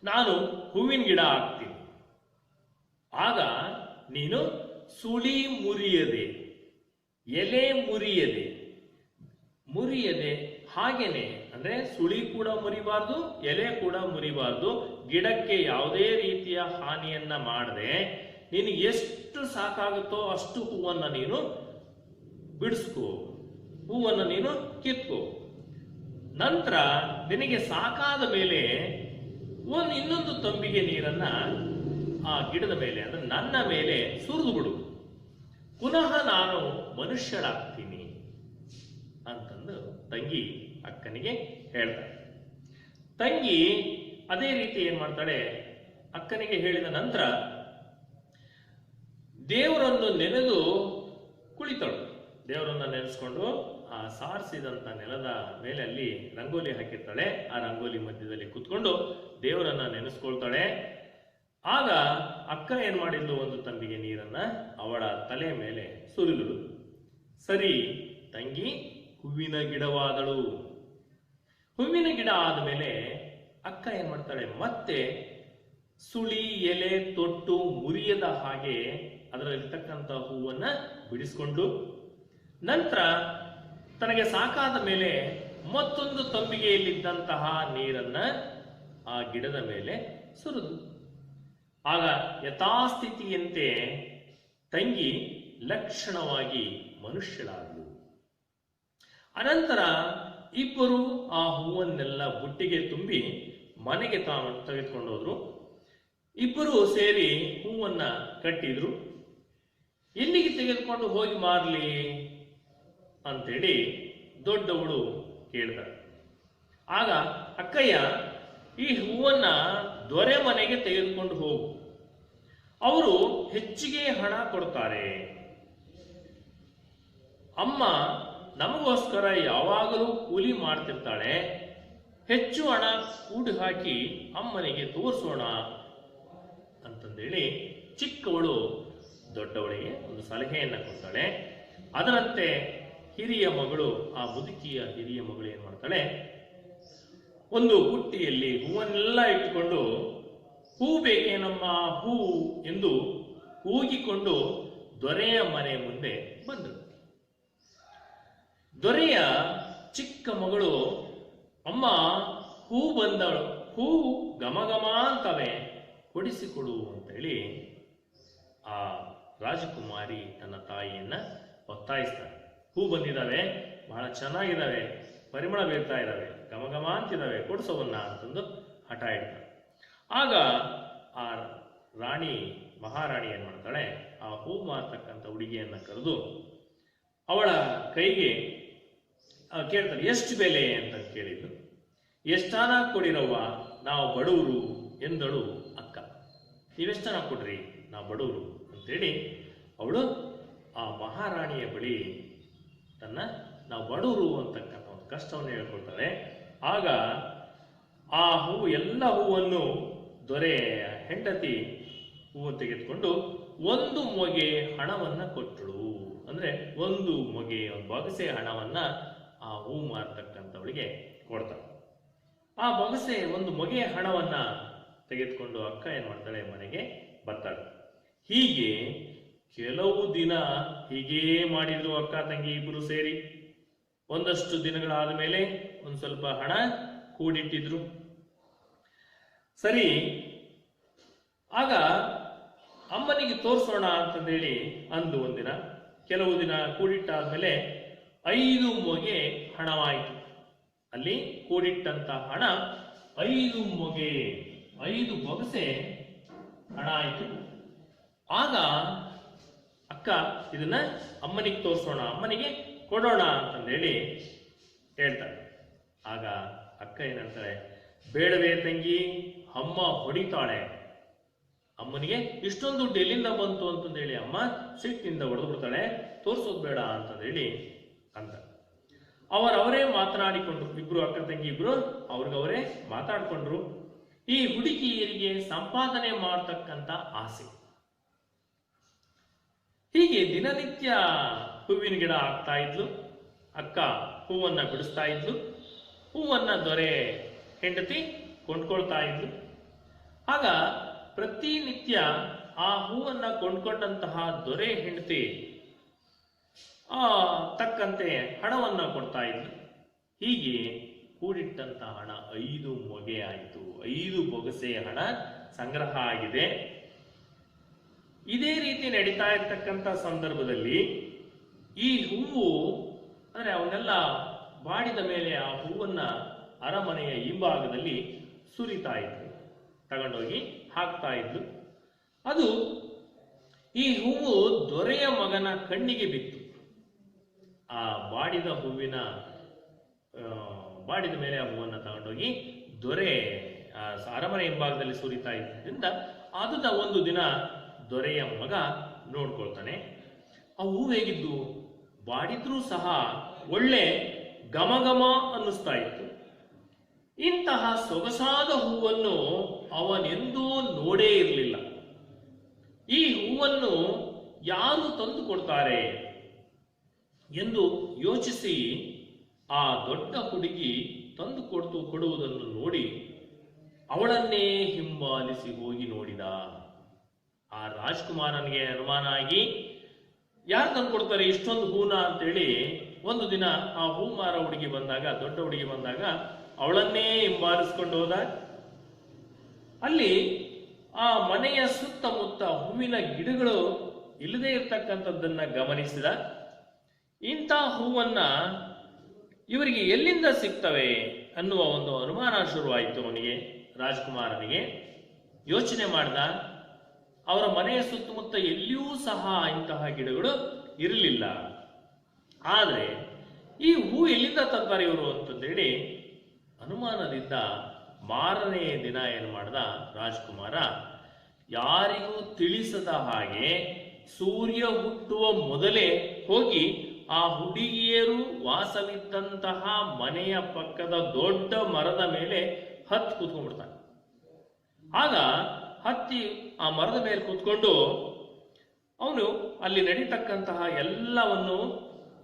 ನಾನು ಹೂವಿನ ಗಿಡ ಹಾಕ್ತೀನಿ. ಆಗ ನೀನು ಸುಳಿ ಮುರಿಯದೆ, ಎಲೆ ಮುರಿಯದೆ ಹಾಗೇನೆ, ಅಂದ್ರೆ ಸುಳಿ ಕೂಡ ಮುರಿಬಾರ್ದು, ಎಲೆ ಕೂಡ ಮುರಿಬಾರ್ದು, ಗಿಡಕ್ಕೆ ಯಾವುದೇ ರೀತಿಯ ಹಾನಿಯನ್ನ ಮಾಡದೆ ನಿನಗೆ ಎಷ್ಟು ಸಾಕಾಗುತ್ತೋ ಅಷ್ಟು ಹೂವನ್ನ ನೀನು ಬಿಡಿಸ್ಕೋ, ಹೂವನ್ನು ನೀನು ಕಿತ್ಕೋ. ನಂತರ ನಿನಗೆ ಸಾಕಾದ ಮೇಲೆ ಇನ್ನೊಂದು ತಂಬಿಗೆ ನೀರನ್ನ ಆ ಗಿಡದ ಮೇಲೆ, ಅಂದ್ರೆ ನನ್ನ ಮೇಲೆ ಸುರಿದು ಬಿಡು, ಪುನಃ ನಾನು ಮನುಷ್ಯಳಾಗ್ತೀನಿ ಅಂತಂದು ತಂಗಿ ಅಕ್ಕನಿಗೆ ಹೇಳ್ತಾಳೆ. ತಂಗಿ ಅದೇ ರೀತಿ ಏನ್ ಮಾಡ್ತಾಳೆ, ಅಕ್ಕನಿಗೆ ಹೇಳಿದ ನಂತರ ದೇವರನ್ನು ನೆನೆದು ಕುಳಿತಳು. ದೇವರನ್ನ ನೆನೆಸ್ಕೊಂಡು ಆ ಸಾರಿಸಿದಂತ ನೆಲದ ಮೇಲೆ ಅಲ್ಲಿ ರಂಗೋಲಿ ಹಾಕಿರ್ತಾಳೆ. ಆ ರಂಗೋಲಿ ಮಧ್ಯದಲ್ಲಿ ಕುತ್ಕೊಂಡು ದೇವರನ್ನ ನೆನೆಸ್ಕೊಳ್ತಾಳೆ. ಆಗ ಅಕ್ಕ ಏನ್ ಮಾಡಿದ್ಲು, 1 ತಂಬಿಗೆ ನೀರನ್ನ ಅವಳ ತಲೆ ಮೇಲೆ ಸುರಿದಳು. ಸರಿ, ತಂಗಿ ಹೂವಿನ ಗಿಡವಾದಳು. ಹೂವಿನ ಗಿಡ ಆದಮೇಲೆ ಅಕ್ಕ ಏನ್ ಮಾಡ್ತಾಳೆ, ಮತ್ತೆ ಸುಳಿ ಎಲೆ ತೊಟ್ಟು ಮುರಿಯದ ಹಾಗೆ ಅದರಲ್ಲಿರ್ತಕ್ಕಂಥ ಹೂವನ್ನ ಬಿಡಿಸ್ಕೊಂಡು ನಂತರ ತನಗೆ ಸಾಕಾದ ಮೇಲೆ ಮತ್ತೊಂದು ತಂಬಿಗೆಯಲ್ಲಿದ್ದಂತಹ ನೀರನ್ನ ಆ ಗಿಡದ ಮೇಲೆ ಸುರಿದು. ಆಗ ಯಥಾಸ್ಥಿತಿಯಂತೆ ತಂಗಿ ಲಕ್ಷಣವಾಗಿ ಮನುಷ್ಯಳಾದಳು. ಅನಂತರ ಇಬ್ಬರು ಆ ಹೂವನ್ನೆಲ್ಲ ಬುಟ್ಟಿಗೆ ತುಂಬಿ ಮನೆಗೆ ತೆಗೆದುಕೊಂಡು ಹೋದ್ರು. ಇಬ್ಬರು ಸೇರಿ ಹೂವನ್ನ ಕಟ್ಟಿದ್ರು. ತೆಗೆದುಕೊಂಡು ಹೋಗಿ ಮಾರ್ಲಿ ಅಂತೇಳಿ ದೊಡ್ಡವಳು ಕೇಳ್ತಾಳೆ. ಆಗ ಅಕ್ಕಯ್ಯ, ಈ ಹೂವನ್ನ ದೊರೆ ಮನೆಗೆ ತೆಗೆದುಕೊಂಡು ಹೋಗು, ಅವರು ಹೆಚ್ಚಿಗೆ ಹಣ ಕೊಡ್ತಾರೆ. ಅಮ್ಮ ನಮಗೋಸ್ಕರ ಯಾವಾಗಲೂ ಕೂಲಿ ಮಾಡ್ತಿರ್ತಾಳೆ, ಹೆಚ್ಚು ಹಣ ಕೂಡಿ ಹಾಕಿ ಅಮ್ಮನಿಗೆ ತೋರಿಸೋಣ ಅಂತಂದೇಳಿ ಚಿಕ್ಕವಳು ದೊಡ್ಡವಳಿಗೆ ಒಂದು ಸಲಹೆಯನ್ನ ಕೊಡ್ತಾಳೆ. ಅದರಂತೆ ಹಿರಿಯ ಮಗಳು, ಆ ಮುದುಕಿಯ ಹಿರಿಯ ಮಗಳು ಏನ್ ಮಾಡ್ತಾಳೆ, ಒಂದು ಬುಟ್ಟಿಯಲ್ಲಿ ಹೂವನ್ನೆಲ್ಲ ಇಟ್ಟುಕೊಂಡು, ಹೂ ಬೇಕೇನಮ್ಮ ಹೂ ಎಂದು ಕೂಗಿಕೊಂಡು ದೊರೆಯ ಮನೆ ಮುಂದೆ ಬಂದಳು. ದೊರೆಯ ಚಿಕ್ಕ ಮಗಳು, ಅಮ್ಮ ಹೂ ಬಂದಳು, ಹೂ ಘಮಘಮ ಅಂತವೆ, ಕೊಡಿಸಿಕೊಡು ಅಂತೇಳಿ ಆ ರಾಜಕುಮಾರಿ ತನ್ನ ತಾಯಿಯನ್ನ ಒತ್ತಾಯಿಸ್ತಾಳೆ. ಹೂ ಬಂದಿದ್ದಾವೆ, ಬಹಳ ಚೆನ್ನಾಗಿದ್ದಾವೆ, ಪರಿಮಳ ಬೀರ್ತಾ ಇದ್ದಾವೆ, ಘಮಘಮ ಅಂತಿದ್ದಾವೆ, ಕೊಡಿಸೋವನ್ನ ಅಂತಂದು ಹಠ ಇಡ್ತಾಳೆ. ಆಗ ಆ ರಾಣಿ, ಮಹಾರಾಣಿ ಏನ್ ಮಾಡ್ತಾಳೆ, ಆ ಹೂ ಮಾರ್ತಕ್ಕಂಥ ಹುಡುಗಿಯನ್ನ ಕರೆದು ಅವಳ ಕೈಗೆ ಕೇಳ್ತಾಳೆ, ಎಷ್ಟು ಬೆಲೆ ಅಂತ ಕೇಳಿದ್ರು. ಎಷ್ಟಾನ ಕೊಡಿರವ್ವ, ನಾವು ಬಡವರು ಎಂದಳು ಅಕ್ಕ. ನೀವೆಷ್ಟನ ಕೊಡ್ರಿ, ನಾವು ಬಡವರು ಅಂತೇಳಿ ಅವಳು ಆ ಮಹಾರಾಣಿಯ ಬಳಿ ನಾವು ಬಡವರು ಅಂತಕ್ಕಂಥ ಒಂದು ಕಷ್ಟವನ್ನು ಹೇಳ್ಕೊಳ್ತಾಳೆ. ಆಗ ಆ ಹೂವು, ಎಲ್ಲ ಹೂವನ್ನು ದೊರೆ ಹೆಂಡತಿ ಹೂವು ತೆಗೆದುಕೊಂಡು ಒಂದು ಮೊಗೆ ಹಣವನ್ನ ಕೊಟ್ಟಳು. ಅಂದ್ರೆ ಒಂದು ಮೊಗೆ, ಒಂದು ಬೊಗಸೆ ಹಣವನ್ನ ಆ ಹೂ ಮಾರ್ತಕ್ಕಂಥವಳಿಗೆ ಕೊಡ್ತಾಳೆ. ಆ ಬೊಗಸೆ, ಒಂದು ಮೊಗೆ ಹಣವನ್ನ ತೆಗೆದುಕೊಂಡು ಅಕ್ಕ ಏನ್ ಮಾಡ್ತಾಳೆ, ಮನೆಗೆ ಬರ್ತಾಳೆ. ಹೀಗೆ ಕೆಲವು ದಿನ ಹೀಗೇ ಮಾಡಿದ್ರು ಅಕ್ಕ ತಂಗಿ ಇಬ್ಬರು ಸೇರಿ. ಒಂದಷ್ಟು ದಿನಗಳಾದ ಮೇಲೆ ಒಂದು ಸ್ವಲ್ಪ ಹಣ ಕೂಡಿಟ್ಟಿದ್ರು. ಸರಿ, ಆಗ ಅಮ್ಮನಿಗೆ ತೋರಿಸೋಣ ಅಂತಂದೇಳಿ ಅಂದು ಒಂದಿನ. ಕೆಲವು ದಿನ ಕೂಡಿಟ್ಟಾದ್ಮೇಲೆ 5 ಮೊಗೆ ಹಣವಾಯಿತು. ಅಲ್ಲಿ ಕೂಡಿಟ್ಟಂತ ಹಣ 5 ಮೊಗೆ, 5 ಬೊಗಸೆ ಹಣ ಆಯಿತು. ಆಗ ಅಕ್ಕ ಇದನ್ನ ಅಮ್ಮನಿಗೆ ತೋರಿಸೋಣ, ಅಮ್ಮನಿಗೆ ಕೊಡೋಣ ಅಂತಂದೇಳಿ ಹೇಳ್ತಾಳೆ. ಆಗ ಅಕ್ಕ ಏನಂತಾಳೆ, ಬೇಡವೇ ತಂಗಿ, ಅಮ್ಮ ಹೊಡಿತಾಳೆ, ಅಮ್ಮನಿಗೆ ಇಷ್ಟೊಂದು ದುಡ್ಡು ಎಲ್ಲಿಂದ ಬಂತು ಅಂತಂದೇಳಿ ಅಮ್ಮ ಸಿಟ್ಟಿನಿಂದ ಹೊಡೆದು ಬಿಡ್ತಾಳೆ, ತೋರಿಸೋದು ಬೇಡ ಅಂತಂದೇಳಿ ಅಂತ ಅವರವರೇ ಮಾತನಾಡಿಕೊಂಡ್ರು. ಇಬ್ರು ಅಕ್ಕ ತಂಗಿ ಇಬ್ರು ಅವ್ರಿಗವರೇ ಮಾತಾಡ್ಕೊಂಡ್ರು. ಈ ಹುಡುಗಿಯರಿಗೆ ಸಂಪಾದನೆ ಮಾಡತಕ್ಕಂತ ಆಸೆ. ಹೀಗೆ ದಿನನಿತ್ಯ ಹೂವಿನ ಗಿಡ ಹಾಕ್ತಾ ಇದ್ಲು. ಅಕ್ಕ ಹೂವನ್ನ ಬಿಡಿಸ್ತಾ ಇದ್ಲು. ಹೂವನ್ನ ದೊರೆ ಹೆಂಡತಿ ಕೊಂಡ್ಕೊಳ್ತಾ ಇದ್ಲು. ಆಗ ಪ್ರತಿನಿತ್ಯ ಆ ಹೂವನ್ನ ಕೊಂಡ್ಕೊಂಡಂತಹ ದೊರೆ ಹೆಂಡತಿ ತಕ್ಕಂತೆ ಹಣವನ್ನ ಕೊಡ್ತಾ ಇದ್ಲು. ಹೀಗೆ ಕೂಡಿಟ್ಟಂತ ಹಣ 5 ಮೊಗೆ ಆಯಿತು. 5 ಬೊಗಸೆ ಹಣ ಸಂಗ್ರಹ ಆಗಿದೆ. ಇದೇ ರೀತಿ ನಡೀತಾ ಇರ್ತಕ್ಕಂಥ ಸಂದರ್ಭದಲ್ಲಿ ಈ ಹೂವು, ಅಂದ್ರೆ ಅವನ್ನೆಲ್ಲ ಬಾಡಿದ ಮೇಲೆ ಆ ಹೂವನ್ನ ಅರಮನೆಯ ಹಿಂಭಾಗದಲ್ಲಿ ಸುರಿತಾ ಇದ್ರು, ತಗೊಂಡೋಗಿ ಹಾಕ್ತಾ ಇದ್ರು. ಅದು ಈ ಹೂವು ದೊರೆಯ ಮಗನ ಕಣ್ಣಿಗೆ ಬಿತ್ತು. ಆ ಬಾಡಿದ ಹೂವಿನ ಬಾಡಿದ ಮೇಲೆ ಆ ಹೂವನ್ನ ತಗೊಂಡೋಗಿ ದೊರೆ ಅರಮನೆ ಹಿಂಭಾಗದಲ್ಲಿ ಸುರಿತಾ ಇದ್ದರಿಂದ ಅದನ್ನ ಒಂದು ದಿನ ದೊರೆಯ ಮಗ ನೋಡ್ಕೊಳ್ತಾನೆ. ಆ ಹೂ ಹೇಗಿದ್ದು, ಬಾಡಿದ್ರೂ ಸಹ ಒಳ್ಳೆ ಘಮಘಮ ಅನ್ನಿಸ್ತಾ ಇತ್ತು. ಇಂತಹ ಸೊಗಸಾದ ಹೂವನ್ನು ಅವನೆಂದೂ ನೋಡೇ ಇರಲಿಲ್ಲ. ಈ ಹೂವನ್ನು ಯಾರು ತಂದು ಕೊಡ್ತಾರೆ ಎಂದು ಯೋಚಿಸಿ ಆ ದೊಡ್ಡ ಹುಡುಗಿ ತಂದು ಕೊಡುವುದನ್ನು ನೋಡಿ ಅವಳನ್ನೇ ಹಿಂಬಾಲಿಸಿ ಹೋಗಿ ನೋಡಿದ. ಆ ರಾಜ್ಕುಮಾರನಿಗೆ ಅನುಮಾನ ಆಗಿ, ಯಾರು ತಂದು ಕೊಡ್ತಾರೆ ಇಷ್ಟೊಂದು ಹೂನ ಅಂತೇಳಿ ಒಂದು ದಿನ ಆ ಹೂ ಮಾರ ಹುಡುಗಿ ಬಂದಾಗ, ದೊಡ್ಡ ಹುಡುಗಿ ಬಂದಾಗ ಅವಳನ್ನೇ ಹಿಂಬಾಲಿಸ್ಕೊಂಡು ಹೋದ. ಅಲ್ಲಿ ಆ ಮನೆಯ ಸುತ್ತಮುತ್ತ ಹೂವಿನ ಗಿಡಗಳು ಇಲ್ಲದೆ ಇರ್ತಕ್ಕಂಥದ್ದನ್ನ ಗಮನಿಸಿದ. ಇಂಥ ಹೂವನ್ನ ಇವರಿಗೆ ಎಲ್ಲಿಂದ ಸಿಗ್ತವೆ ಅನ್ನುವ ಒಂದು ಅನುಮಾನ ಶುರುವಾಯಿತು ಅವನಿಗೆ, ರಾಜ್ಕುಮಾರನಿಗೆ. ಯೋಚನೆ ಮಾಡ್ದ. ಅವರ ಮನೆಯ ಸುತ್ತಮುತ್ತ ಎಲ್ಲಿಯೂ ಸಹ ಇಂತಹ ಗಿಡಗಳು ಇರಲಿಲ್ಲ. ಆದರೆ ಈ ಹೂ ಎಲ್ಲಿಂದ ತಂತಾರೆ ಇವರು ಅಂತಂದೇಳಿ ಅನುಮಾನದಿಂದ ಮಾರನೇ ದಿನ ಏನು ಮಾಡ್ದ ರಾಜ್ಕುಮಾರ, ಯಾರಿಗೂ ತಿಳಿಸದ ಹಾಗೆ ಸೂರ್ಯ ಹುಟ್ಟುವ ಮೊದಲೇ ಹೋಗಿ ಆ ಹುಡುಗಿಯರು ವಾಸವಿದ್ದಂತಹ ಮನೆಯ ಪಕ್ಕದ ದೊಡ್ಡ ಮರದ ಮೇಲೆ ಹತ್ತಿ ಕೂತ್ಕೊಂಡ್ಬಿಡ್ತಾನೆ. ಆಗ ಹತ್ತಿ ಆ ಮರದ ಮೇಲೆ ಕೂತ್ಕೊಂಡು ಅವನು ಅಲ್ಲಿ ನಡೀತಕ್ಕಂತಹ ಎಲ್ಲವನ್ನು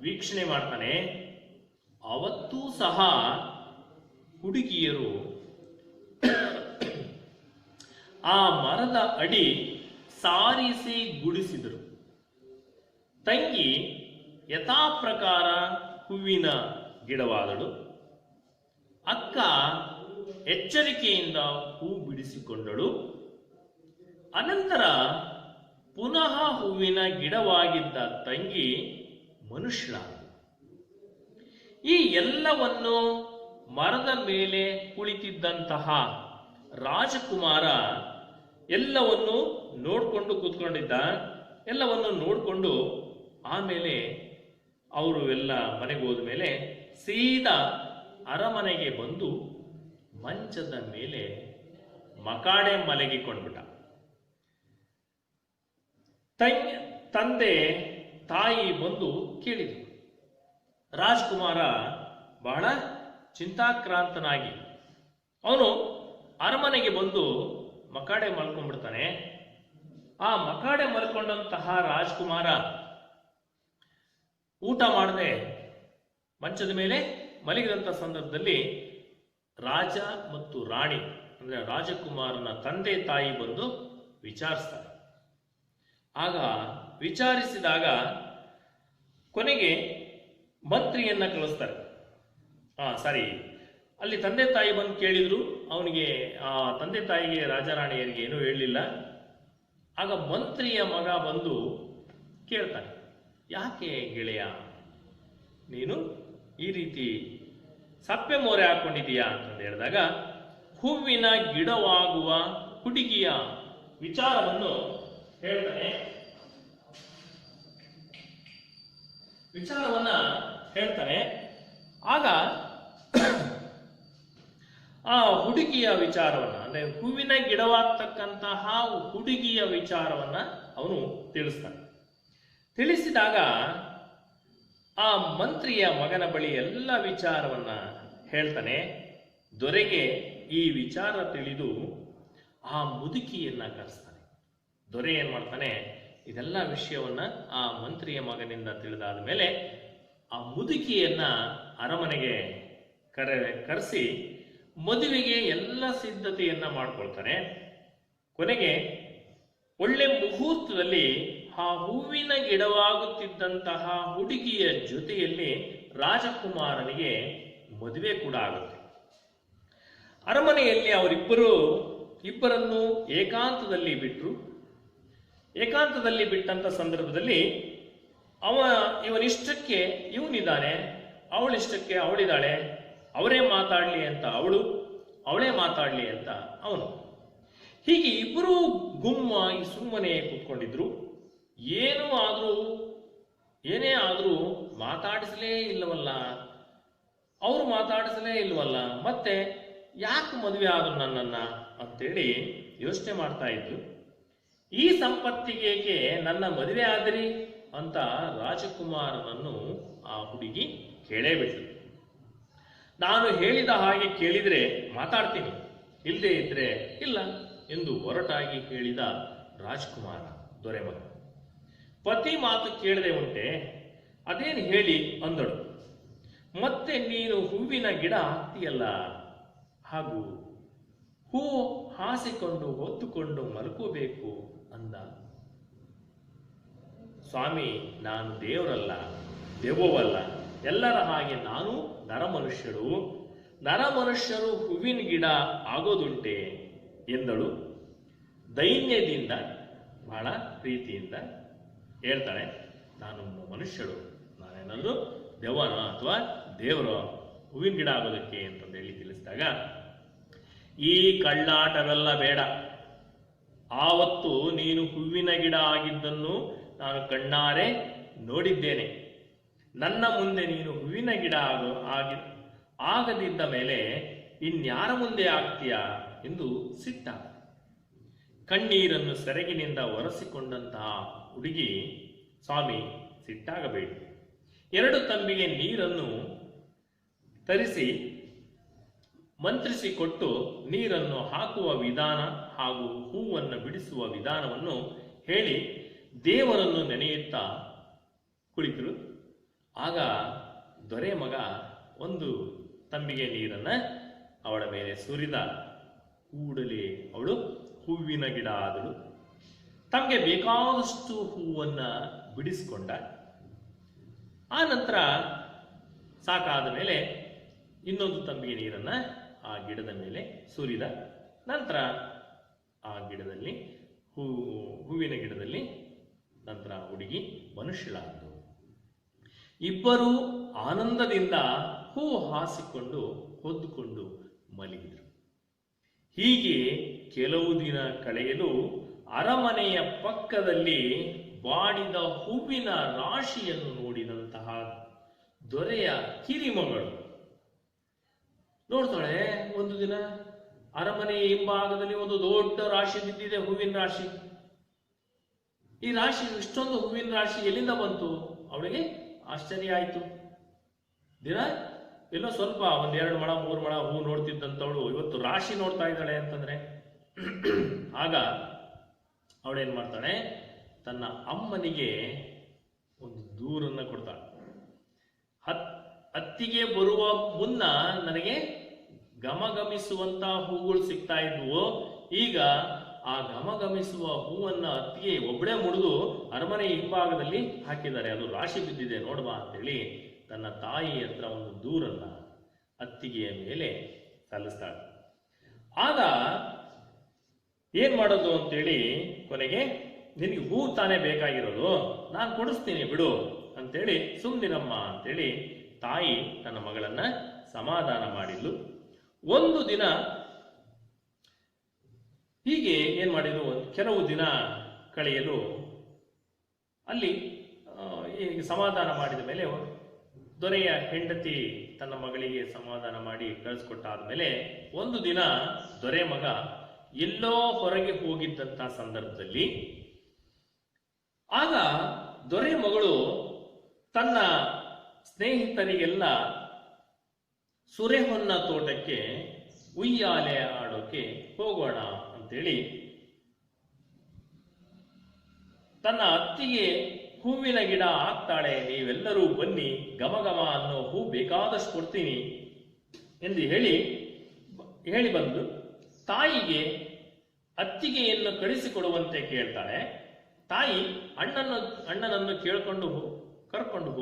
ವೀಕ್ಷಣೆ ಮಾಡ್ತಾನೆ. ಅವತ್ತೂ ಸಹ ಹುಡುಗಿಯರು ಆ ಮರದ ಅಡಿ ಸಾರಿಸಿ ಗುಡಿಸಿದರು. ತಂಗಿ ಯಥಾ ಪ್ರಕಾರ ಹೂವಿನ ಗಿಡವಾದಳು. ಅಕ್ಕ ಎಚ್ಚರಿಕೆಯಿಂದ ಹೂ ಬಿಡಿಸಿಕೊಂಡಳು. ಅನಂತರ ಪುನಃ ಹೂವಿನ ಗಿಡವಾಗಿದ್ದ ತಂಗಿ ಮನುಷ್ಯಳಾದಳು. ಈ ಎಲ್ಲವನ್ನು ಮರದ ಮೇಲೆ ಕುಳಿತಿದ್ದಂತಹ ರಾಜಕುಮಾರ ಎಲ್ಲವನ್ನು ನೋಡಿಕೊಂಡು ಕೂತ್ಕೊಂಡಿದ್ದ. ಎಲ್ಲವನ್ನು ನೋಡಿಕೊಂಡು ಆಮೇಲೆ ಅವರು ಎಲ್ಲ ಮನೆಗೆ ಹೋದ ಮೇಲೆ ಸೀದಾ ಅರಮನೆಗೆ ಬಂದು ಮಂಚದ ಮೇಲೆ ಮಕಾಡೆ ಮಲಗಿಕೊಂಡ್ಬಿಟ್ಟ. ತಂದೆ ತಾಯಿ ಬಂದು ಕೇಳಿದರು. ರಾಜ್ಕುಮಾರ ಬಹಳ ಚಿಂತಾಕ್ರಾಂತನಾಗಿ ಅವನು ಅರಮನೆಗೆ ಬಂದು ಮಕಾಡೆ ಮಲ್ಕೊಂಡ್ಬಿಡ್ತಾನೆ. ಆ ಮಕಾಡೆ ಮಲ್ಕೊಂಡಂತಹ ರಾಜ್ಕುಮಾರ ಊಟ ಮಾಡದೆ ಮಂಚದ ಮೇಲೆ ಮಲಗಿದಂಥ ಸಂದರ್ಭದಲ್ಲಿ ರಾಜ ಮತ್ತು ರಾಣಿ ಅಂದ್ರೆ ರಾಜಕುಮಾರನ ತಂದೆ ತಾಯಿ ಬಂದು ವಿಚಾರಿಸ್ತಾರೆ. ಆಗ ವಿಚಾರಿಸಿದಾಗ ಕೊನೆಗೆ ಮಂತ್ರಿಯನ್ನ ಕಳಿಸ್ತಾರೆ. ಅಲ್ಲಿ ತಂದೆ ತಾಯಿ ಬಂದು ಕೇಳಿದ್ರು. ಅವನಿಗೆ ಆ ತಂದೆ ತಾಯಿಗೆ ರಾಜಾರಾಣಿಯರಿಗೆ ಏನೂ ಹೇಳಲಿಲ್ಲ. ಆಗ ಮಂತ್ರಿಯ ಮಗ ಬಂದು ಕೇಳ್ತಾನೆ, ಯಾಕೆ ಗೆಳೆಯ ನೀನು ಈ ರೀತಿ ಸಪ್ಪೆ ಮೋರೆ ಹಾಕೊಂಡಿದೀಯಾ ಅಂತ ಹೇಳಿದಾಗ, ಹೂವಿನ ಗಿಡವಾಗುವ ಹುಡುಗಿಯ ವಿಚಾರವನ್ನು ಹೇಳ್ತಾನೆ. ಆಗ ಆ ಹುಡುಗಿಯ ವಿಚಾರವನ್ನ ಅಂದ್ರೆ ಹೂವಿನ ಗಿಡವಾಗ್ತಕ್ಕಂತಹ ಹುಡುಗಿಯ ವಿಚಾರವನ್ನ ಅವನು ತಿಳಿಸ್ತಾನೆ. ತಿಳಿಸಿದಾಗ ಆ ಮಂತ್ರಿಯ ಮಗನ ಬಳಿ ಎಲ್ಲ ವಿಚಾರವನ್ನ ಹೇಳ್ತಾನೆ. ದೊರೆಗೆ ಈ ವಿಚಾರ ತಿಳಿದು ಆ ಮುದುಕಿಯನ್ನ ಕರೆಸ್ತಾನೆ. ದೊರೆ ಏನ್ ಮಾಡ್ತಾನೆ, ಇದೆಲ್ಲ ವಿಷಯವನ್ನ ಆ ಮಂತ್ರಿಯ ಮಗನಿಂದ ತಿಳಿದಾದ ಮೇಲೆ ಆ ಮುದುಕಿಯನ್ನ ಅರಮನೆಗೆ ಕರೆಸಿ ಮದುವೆಗೆ ಎಲ್ಲ ಸಿದ್ಧತೆಯನ್ನ ಮಾಡ್ಕೊಳ್ತಾನೆ. ಕೊನೆಗೆ ಒಳ್ಳೆ ಮುಹೂರ್ತದಲ್ಲಿ ಆ ಹೂವಿನ ಗಿಡವಾಗುತ್ತಿದ್ದಂತಹ ಹುಡುಗಿಯ ಜೊತೆಯಲ್ಲಿ ರಾಜಕುಮಾರನಿಗೆ ಮದುವೆ ಕೂಡ ಆಗುತ್ತೆ. ಅರಮನೆಯಲ್ಲಿ ಇಬ್ಬರನ್ನು ಏಕಾಂತದಲ್ಲಿ ಬಿಟ್ಟರು. ಏಕಾಂತದಲ್ಲಿ ಬಿಟ್ಟಂತ ಸಂದರ್ಭದಲ್ಲಿ ಇವನಿಷ್ಟಕ್ಕೆ ಇವನಿದ್ದಾನೆ, ಅವಳಿಷ್ಟಕ್ಕೆ ಅವಳಿದ್ದಾಳೆ. ಅವರೇ ಮಾತಾಡಲಿ ಅಂತ ಅವಳೇ ಮಾತಾಡಲಿ ಅಂತ ಅವನು. ಹೀಗೆ ಇಬ್ಬರೂ ಗುಮ್ಮಾಗಿ ಸುಮ್ಮನೆ ಕೂತ್ಕೊಂಡಿದ್ರು. ಏನೇ ಆದರೂ ಮಾತಾಡಿಸಲೇ ಇಲ್ಲವಲ್ಲ, ಅವರು ಮಾತಾಡಿಸಲೇ ಇಲ್ವಲ್ಲ, ಮತ್ತೆ ಯಾಕೆ ಮದುವೆ ಆದ್ರು ನನ್ನನ್ನ ಅಂತೇಳಿ ಯೋಚನೆ ಮಾಡ್ತಾ ಇದ್ರು. ಈ ಸಂಪತ್ತಿಗೆ ನನ್ನ ಮದುವೆ ಆದ್ರಿ ಅಂತ ರಾಜಕುಮಾರನನ್ನು ಆ ಹುಡುಗಿ ಕೇಳೇ ಬಿಟ್ಲು. ನಾನು ಹೇಳಿದ ಹಾಗೆ ಕೇಳಿದ್ರೆ ಮಾತಾಡ್ತೀನಿ, ಇಲ್ಲದೆ ಇದ್ರೆ ಇಲ್ಲ ಎಂದು ಹೊರಟಾಗಿ ಹೇಳಿದ ರಾಜ್ಕುಮಾರ ದೊರೆಮಗ. ಪತಿ ಮಾತು ಕೇಳದೆ ಉಂಟೆ, ಅದೇನು ಹೇಳಿ ಅಂದಳು. ಮತ್ತೆ ನೀನು ಹೂವಿನ ಗಿಡ ಹಾಕ್ತೀಯಲ್ಲ, ಹಾಗೂ ಹೂ ಹಾಸಿಕೊಂಡು ಹೊತ್ತುಕೊಂಡು ಮಲ್ಕೋಬೇಕು ಅಂದ. ಸ್ವಾಮಿ, ನಾನು ದೇವರಲ್ಲ, ದೆವ್ವವಲ್ಲ, ಎಲ್ಲರ ಹಾಗೆ ನಾನು ನರಮನುಷ್ಯರು ಹೂವಿನ ಗಿಡ ಆಗೋದುಂಟೆ ಎಂದಳು. ದೈನ್ಯದಿಂದ ಬಹಳ ಪ್ರೀತಿಯಿಂದ ಹೇಳ್ತಾಳೆ, ನಾನು ಮನುಷ್ಯಳು, ನಾನೇನಾದ್ರು ದೆವ್ವನ ಅಥವಾ ದೇವರು ಹೂವಿನ ಗಿಡ ಆಗೋದಕ್ಕೆ ಅಂತಂದು ಹೇಳಿ ತಿಳಿಸಿದಾಗ, ಈ ಕಳ್ಳಾಟವೆಲ್ಲ ಬೇಡ, ಆವತ್ತು ನೀನು ಹೂವಿನ ಗಿಡ ಆಗಿದ್ದನ್ನು ನಾನು ಕಣ್ಣಾರೆ ನೋಡಿದ್ದೇನೆ. ನನ್ನ ಮುಂದೆ ನೀನು ಹೂವಿನ ಗಿಡ ಆಗದಿದ್ದ ಮೇಲೆ ಇನ್ಯಾರ ಮುಂದೆ ಆಗ್ತೀಯಾ ಎಂದು ಸಿಟ್ಟಾಗ ಕಣ್ಣೀರನ್ನು ಸೆರಗಿನಿಂದ ಒರೆಸಿಕೊಂಡಂತಹ ಹುಡುಗಿ, ಸ್ವಾಮಿ ಸಿಟ್ಟಾಗಬೇಡಿ, 2 ತಂಬಿಗೆ ನೀರನ್ನು ತರಿಸಿ ಮಂತ್ರಿಸಿಕೊಟ್ಟು ನೀರನ್ನು ಹಾಕುವ ವಿಧಾನ ಹಾಗೂ ಹೂವನ್ನು ಬಿಡಿಸುವ ವಿಧಾನವನ್ನು ಹೇಳಿ ದೇವರನ್ನು ನೆನೆಯುತ್ತಾ ಕುಳಿತರು. ಆಗ ದೊರೆ ಮಗ ಒಂದು ತಂಬಿಗೆ ನೀರನ್ನ ಅವಳ ಮೇಲೆ ಸುರಿದ ಕೂಡಲೇ ಅವಳು ಹೂವಿನ ಗಿಡ ಆದಳು. ತಮಗೆ ಬೇಕಾದಷ್ಟು ಹೂವನ್ನ ಬಿಡಿಸಿಕೊಂಡ. ಆ ನಂತರ ಸಾಕಾದ ಮೇಲೆ ಇನ್ನೊಂದು ತಂಬಿಗೆ ನೀರನ್ನ ಆ ಗಿಡದ ಮೇಲೆ ಸುರಿದ. ನಂತರ ಆ ಗಿಡದಲ್ಲಿ ಹೂವಿನ ಗಿಡದಲ್ಲಿ ನಂತರ ಹುಡುಗಿ ಮನುಷ್ಯಳಾದಳು. ಇಬ್ಬರೂ ಆನಂದದಿಂದ ಹೂ ಹಾಸಿಕೊಂಡು ಹೊದ್ದುಕೊಂಡು ಮಲಗಿದರು. ಹೀಗೆ ಕೆಲವು ದಿನ ಕಳೆಯಲು ಅರಮನೆಯ ಪಕ್ಕದಲ್ಲಿ ಬಾಡಿದ ಹೂವಿನ ರಾಶಿಯನ್ನು ನೋಡಿದಂತಹ ದೊರೆಯ ಕಿರಿಮಗಳು ನೋಡ್ತಾಳೆ. ಒಂದು ದಿನ ಅರಮನೆಯ ಹಿಂಭಾಗದಲ್ಲಿ ಒಂದು ದೊಡ್ಡ ರಾಶಿ ಬಿದ್ದಿದೆ, ಹೂವಿನ ರಾಶಿ. ಈ ರಾಶಿ, ಇಷ್ಟೊಂದು ಹೂವಿನ ರಾಶಿ ಎಲ್ಲಿಂದ ಬಂತು? ಅವಳಿಗೆ ಆಶ್ಚರ್ಯ ಆಯ್ತು. ದಿನ ಎಲ್ಲೋ ಸ್ವಲ್ಪ 1-2 ಮೊಳ 3 ಮೊಳ ಹೂ ನೋಡ್ತಿದ್ದಂಥವಳು ಇವತ್ತು ರಾಶಿ ನೋಡ್ತಾ ಇದ್ದಾಳೆ ಅಂತಂದ್ರೆ, ಆಗ ಅವಳೇನ್ ಮಾಡ್ತಾಳೆ, ತನ್ನ ಅಮ್ಮನಿಗೆ ಒಂದು ದೂರನ್ನ ಕೊಡ್ತಾಳೆ. ಅತ್ತಿಗೆ ಬರುವ ಮುನ್ನ ನನಗೆ ಘಮಘಮಿಸುವಂತಹ ಹೂಗಳು ಸಿಗ್ತಾ ಇದ್ವು, ಈಗ ಆ ಘಮಘಮಿಸುವ ಹೂವನ್ನ ಅತ್ತಿಗೆ ಒಬ್ಬಳೇ ಮುಡಿದು ಅರಮನೆ ಹಿಂಭಾಗದಲ್ಲಿ ಹಾಕಿದ್ದಾರೆ, ಅದು ರಾಶಿ ಬಿದ್ದಿದೆ ನೋಡ್ಬಾ ಅಂತೇಳಿ ತನ್ನ ತಾಯಿ ಹತ್ರ ಒಂದು ದೂರನ್ನ ಅತ್ತಿಗೆಯ ಮೇಲೆ ಸಲ್ಲಿಸ್ತಾಳೆ. ಆಗ ಏನ್ ಮಾಡೋದು ಅಂತೇಳಿ ಕೊನೆಗೆ, ನಿನಗೆ ಹೂ ತಾನೇ ಬೇಕಾಗಿರೋದು, ನಾನು ಕೊಡಿಸ್ತೀನಿ ಬಿಡು ಅಂತೇಳಿ ಸುಮ್ನಿರಮ್ಮ ಅಂತೇಳಿ ತಾಯಿ ತನ್ನ ಮಗಳನ್ನ ಸಮಾಧಾನ ಮಾಡಿದ್ಲು. ಒಂದು ದಿನ ಹೀಗೆ ಏನ್ ಮಾಡಿದ್ರು, ಕೆಲವು ದಿನ ಕಳೆಯಲು ಅಲ್ಲಿ ಸಮಾಧಾನ ಮಾಡಿದ ಮೇಲೆ ದೊರೆಯ ಹೆಂಡತಿ ತನ್ನ ಮಗಳಿಗೆ ಸಮಾಧಾನ ಮಾಡಿ ಕಳಿಸ್ಕೊಟ್ಟಾದ ಮೇಲೆ ಒಂದು ದಿನ ದೊರೆ ಮಗ ಎಲ್ಲೋ ಹೊರಗೆ ಹೋಗಿದ್ದಂತ ಸಂದರ್ಭದಲ್ಲಿ ಆಗ ದೊರೆ ಮಗಳು ತನ್ನ ಸ್ನೇಹಿತರಿಗೆಲ್ಲ ಸುರೆಹೊನ್ನ ತೋಟಕ್ಕೆ ಉಯ್ಯಾಲೆ ಆಡೋಕೆ ಹೋಗೋಣ ಅಂತೇಳಿ ತನ್ನ ಅತ್ತಿಗೆ ಹೂವಿನ ಗಿಡ ಹಾಕ್ತಾಳೆ, ನೀವೆಲ್ಲರೂ ಬನ್ನಿ, ಘಮಘಮ ಅನ್ನೋ ಹೂ ಬೇಕಾದಷ್ಟು ಕೊಡ್ತೀನಿ ಎಂದು ಹೇಳಿ ಬಂದು ತಾಯಿಗೆ ಅತ್ತಿಗೆಯನ್ನು ಕಳಿಸಿಕೊಡುವಂತೆ ಕೇಳ್ತಾಳೆ. ತಾಯಿ ಅಣ್ಣನನ್ನು ಕರ್ಕೊಂಡು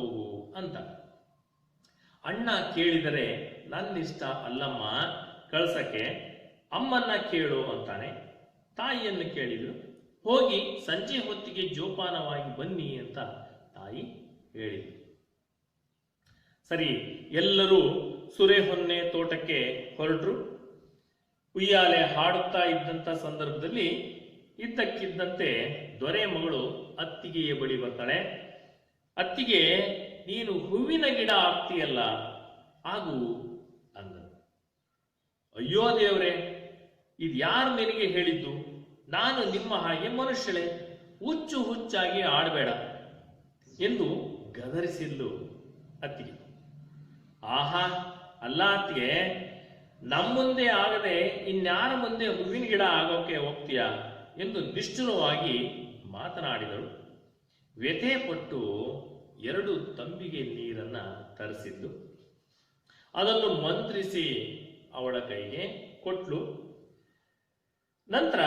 ಹೋಗು ಅಂತ. ಅಣ್ಣ ಕೇಳಿದರೆ ನನ್ನಿಷ್ಟ ಅಲ್ಲಮ್ಮ ಕಳ್ಸಕ್ಕೆ, ಅಮ್ಮನ್ನ ಕೇಳು ಅಂತಾನೆ. ತಾಯಿಯನ್ನು ಕೇಳಿದ್ರು. ಹೋಗಿ ಸಂಜೆ ಹೊತ್ತಿಗೆ ಜೋಪಾನವಾಗಿ ಬನ್ನಿ ಅಂತ ತಾಯಿ ಹೇಳಿದ್ರು. ಸರಿ, ಎಲ್ಲರೂ ಸುರೆಹೊನ್ನೆ ತೋಟಕ್ಕೆ ಹೊರಟರು. ಉಯ್ಯಾಲೆ ಹಾಡುತ್ತಾ ಇದ್ದಂತ ಸಂದರ್ಭದಲ್ಲಿ ಇದ್ದಕ್ಕಿದ್ದಂತೆ ದೊರೆ ಮಗಳು ಅತ್ತಿಗೆಯ ಬಳಿ ಬರ್ತಾಳೆ. ಅತ್ತಿಗೆ, ನೀನು ಹೂವಿನ ಗಿಡ ಆಗ್ತೀಯಲ್ಲ, ಆಗು ಅಂದ. ಅಯ್ಯೋ ದೇವ್ರೆ, ಇದು ಯಾರು ನಿನಗೆ ಹೇಳಿದ್ದು? ನಾನು ನಿಮ್ಮ ಹಾಗೆ ಮನುಷ್ಯಳೆ, ಹುಚ್ಚಾಗಿ ಆಡಬೇಡ ಎಂದು ಗದರಿಸಿದ್ಲು ಅತ್ತಿಗೆ. ಆಹಾ, ಅಲ್ಲ ಅತ್ತಿಗೆ, ನಮ್ಮ ಮುಂದೆ ಆಗದೆ ಇನ್ಯಾರ ಮುಂದೆ ಹೂವಿನ ಗಿಡ ಆಗೋಕೆ ಹೋಗ್ತೀಯಾ ಎಂದು ನಿಷ್ಠುರವಾಗಿ ಮಾತನಾಡಿದಳು. ವ್ಯಥೆ ಪಟ್ಟು 2 ತಂಬಿಗೆ ನೀರನ್ನ ತರಿಸಿದ್ದು, ಅದನ್ನು ಮಂತ್ರಿಸಿ ಅವಳ ಕೈಗೆ ಕೊಟ್ಲು. ನಂತರ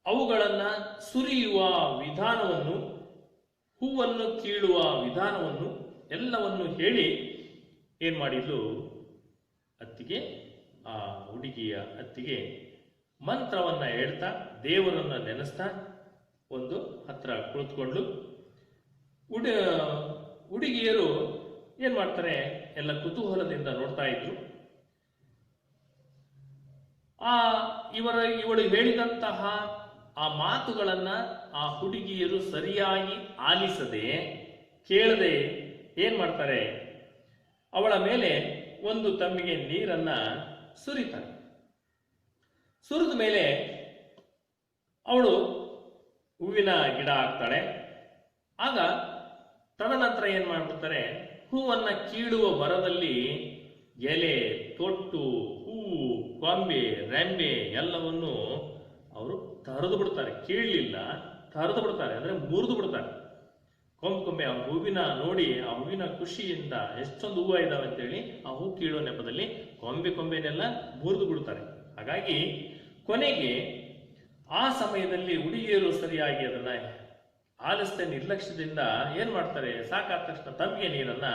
ಅವುಗಳನ್ನ ಸುರಿಯುವ ವಿಧಾನವನ್ನು, ಹೂವನ್ನು ಕೀಳುವ ವಿಧಾನವನ್ನು ಎಲ್ಲವನ್ನು ಹೇಳಿ ಏನ್ ಮಾಡಿದ್ಲು ಅತ್ತಿಗೆ, ಆ ಹುಡುಗಿಯ ಅತ್ತಿಗೆ ಮಂತ್ರವನ್ನ ಹೇಳ್ತಾ ದೇವರನ್ನ ನೆನೆಸ್ತಾ ಒಂದು ಹತ್ರ ಕುಳಿತುಕೊಂಡು, ಹುಡುಗಿಯರು ಏನ್ ಮಾಡ್ತಾರೆ, ಎಲ್ಲ ಕುತೂಹಲದಿಂದ ನೋಡ್ತಾ ಇದ್ರು. ಇವಳು ಹೇಳಿದಂತಹ ಆ ಮಾತುಗಳನ್ನ ಆ ಹುಡುಗಿಯರು ಸರಿಯಾಗಿ ಆಲಿಸದೆ ಕೇಳದೆ ಏನ್ ಮಾಡ್ತಾರೆ, ಅವಳ ಮೇಲೆ ಒಂದು ತಂಬಿಗೆ ನೀರನ್ನ ಸುರಿತಾರೆ. ಸುರಿದ ಮೇಲೆ ಅವಳು ಹೂವಿನ ಗಿಡ ಹಾಕ್ತಾಳೆ. ಆಗ ತದನಂತರ ಏನ್ ಮಾಡ್ಬಿಡ್ತಾರೆ, ಹೂವನ್ನ ಕೀಳುವ ಬರದಲ್ಲಿ ಎಲೆ, ತೊಟ್ಟು, ಹೂವು, ಕೊಂಬೆ, ರೆಂಬೆ ಎಲ್ಲವನ್ನು ಅವರು ತರದು ಬಿಡ್ತಾರೆ. ಕೀಳಲಿಲ್ಲ, ತರದು ಬಿಡ್ತಾರೆ, ಅಂದ್ರೆ ಮುರಿದು ಬಿಡ್ತಾರೆ. ಕೊಂಬೆ ಆ ಹೂವಿನ ನೋಡಿ, ಆ ಹೂವಿನ ಖುಷಿಯಿಂದ ಎಷ್ಟೊಂದು ಹೂವು ಇದಾವೆ ಅಂತೇಳಿ ಆ ಹೂ ಕೀಳೋ ನೆಪದಲ್ಲಿ ಕೊಂಬೆನೆಲ್ಲ ಮುರಿದು ಬಿಡ್ತಾರೆ. ಹಾಗಾಗಿ ಕೊನೆಗೆ ಆ ಸಮಯದಲ್ಲಿ ಹುಡುಗಿಯರು ಸರಿಯಾಗಿ ಅದನ್ನ ಆಲಿಸದೆ ನಿರ್ಲಕ್ಷ್ಯದಿಂದ ಏನ್ ಮಾಡ್ತಾರೆ, ಸಾಕಾದ ತಕ್ಷಣ ತಂಬಿಗೆ ನೀರನ್ನ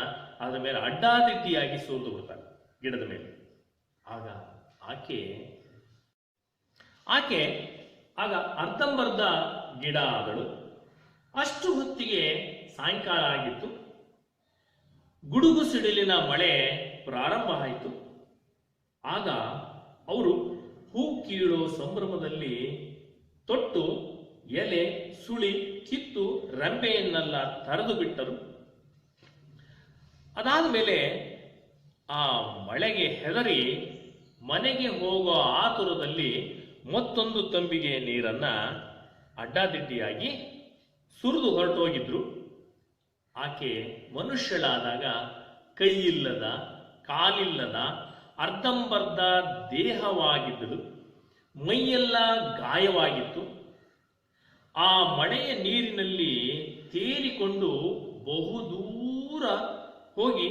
ಅದರ ಮೇಲೆ ಅಡ್ಡಾದಿಡ್ಡಿಯಾಗಿ ಸುರಿದು ಬಿಡ್ತಾರೆ ಗಿಡದ ಮೇಲೆ. ಆಗ ಆಕೆ ಆಗ ಅರ್ಧಂಬರ್ಧ ಗಿಡ ಆದಳು. ಅಷ್ಟು ಹೊತ್ತಿಗೆ ಸಾಯಂಕಾಲ ಆಗಿತ್ತು. ಗುಡುಗು ಸಿಡಿಲಿನ ಮಳೆ ಪ್ರಾರಂಭ ಆಯಿತು. ಆಗ ಅವರು ಹೂ ಕೀಳೋ ಸಂಭ್ರಮದಲ್ಲಿ ತೊಟ್ಟು, ಎಲೆ, ಸುಳಿ, ಕಿತ್ತು, ರೆಂಬೆಯನ್ನೆಲ್ಲ ತರೆದು ಬಿಟ್ಟರು. ಅದಾದ ಮೇಲೆ ಆ ಮಳೆಗೆ ಹೆದರಿ ಮನೆಗೆ ಹೋಗೋ ಆತುರದಲ್ಲಿ ಮತ್ತೊಂದು ತಂಬಿಗೆ ನೀರನ್ನ ಅಡ್ಡಾದಿಡ್ಡಿಯಾಗಿ ಸುರಿದು ಹೊರಟೋಗಿದ್ರು. ಆಕೆ ಮನುಷ್ಯಳಾದಾಗ ಕೈ ಇಲ್ಲದ, ಕಾಲಿಲ್ಲದ, ಅರ್ಧಂಬರ್ಧ ದೇಹವಾಗಿದ್ದಳು. ಮೈಯೆಲ್ಲ ಗಾಯವಾಗಿತ್ತು. ಆ ಮಳೆಯ ನೀರಿನಲ್ಲಿ ತೇಲಿಕೊಂಡು ಬಹುದೂರ ಹೋಗಿ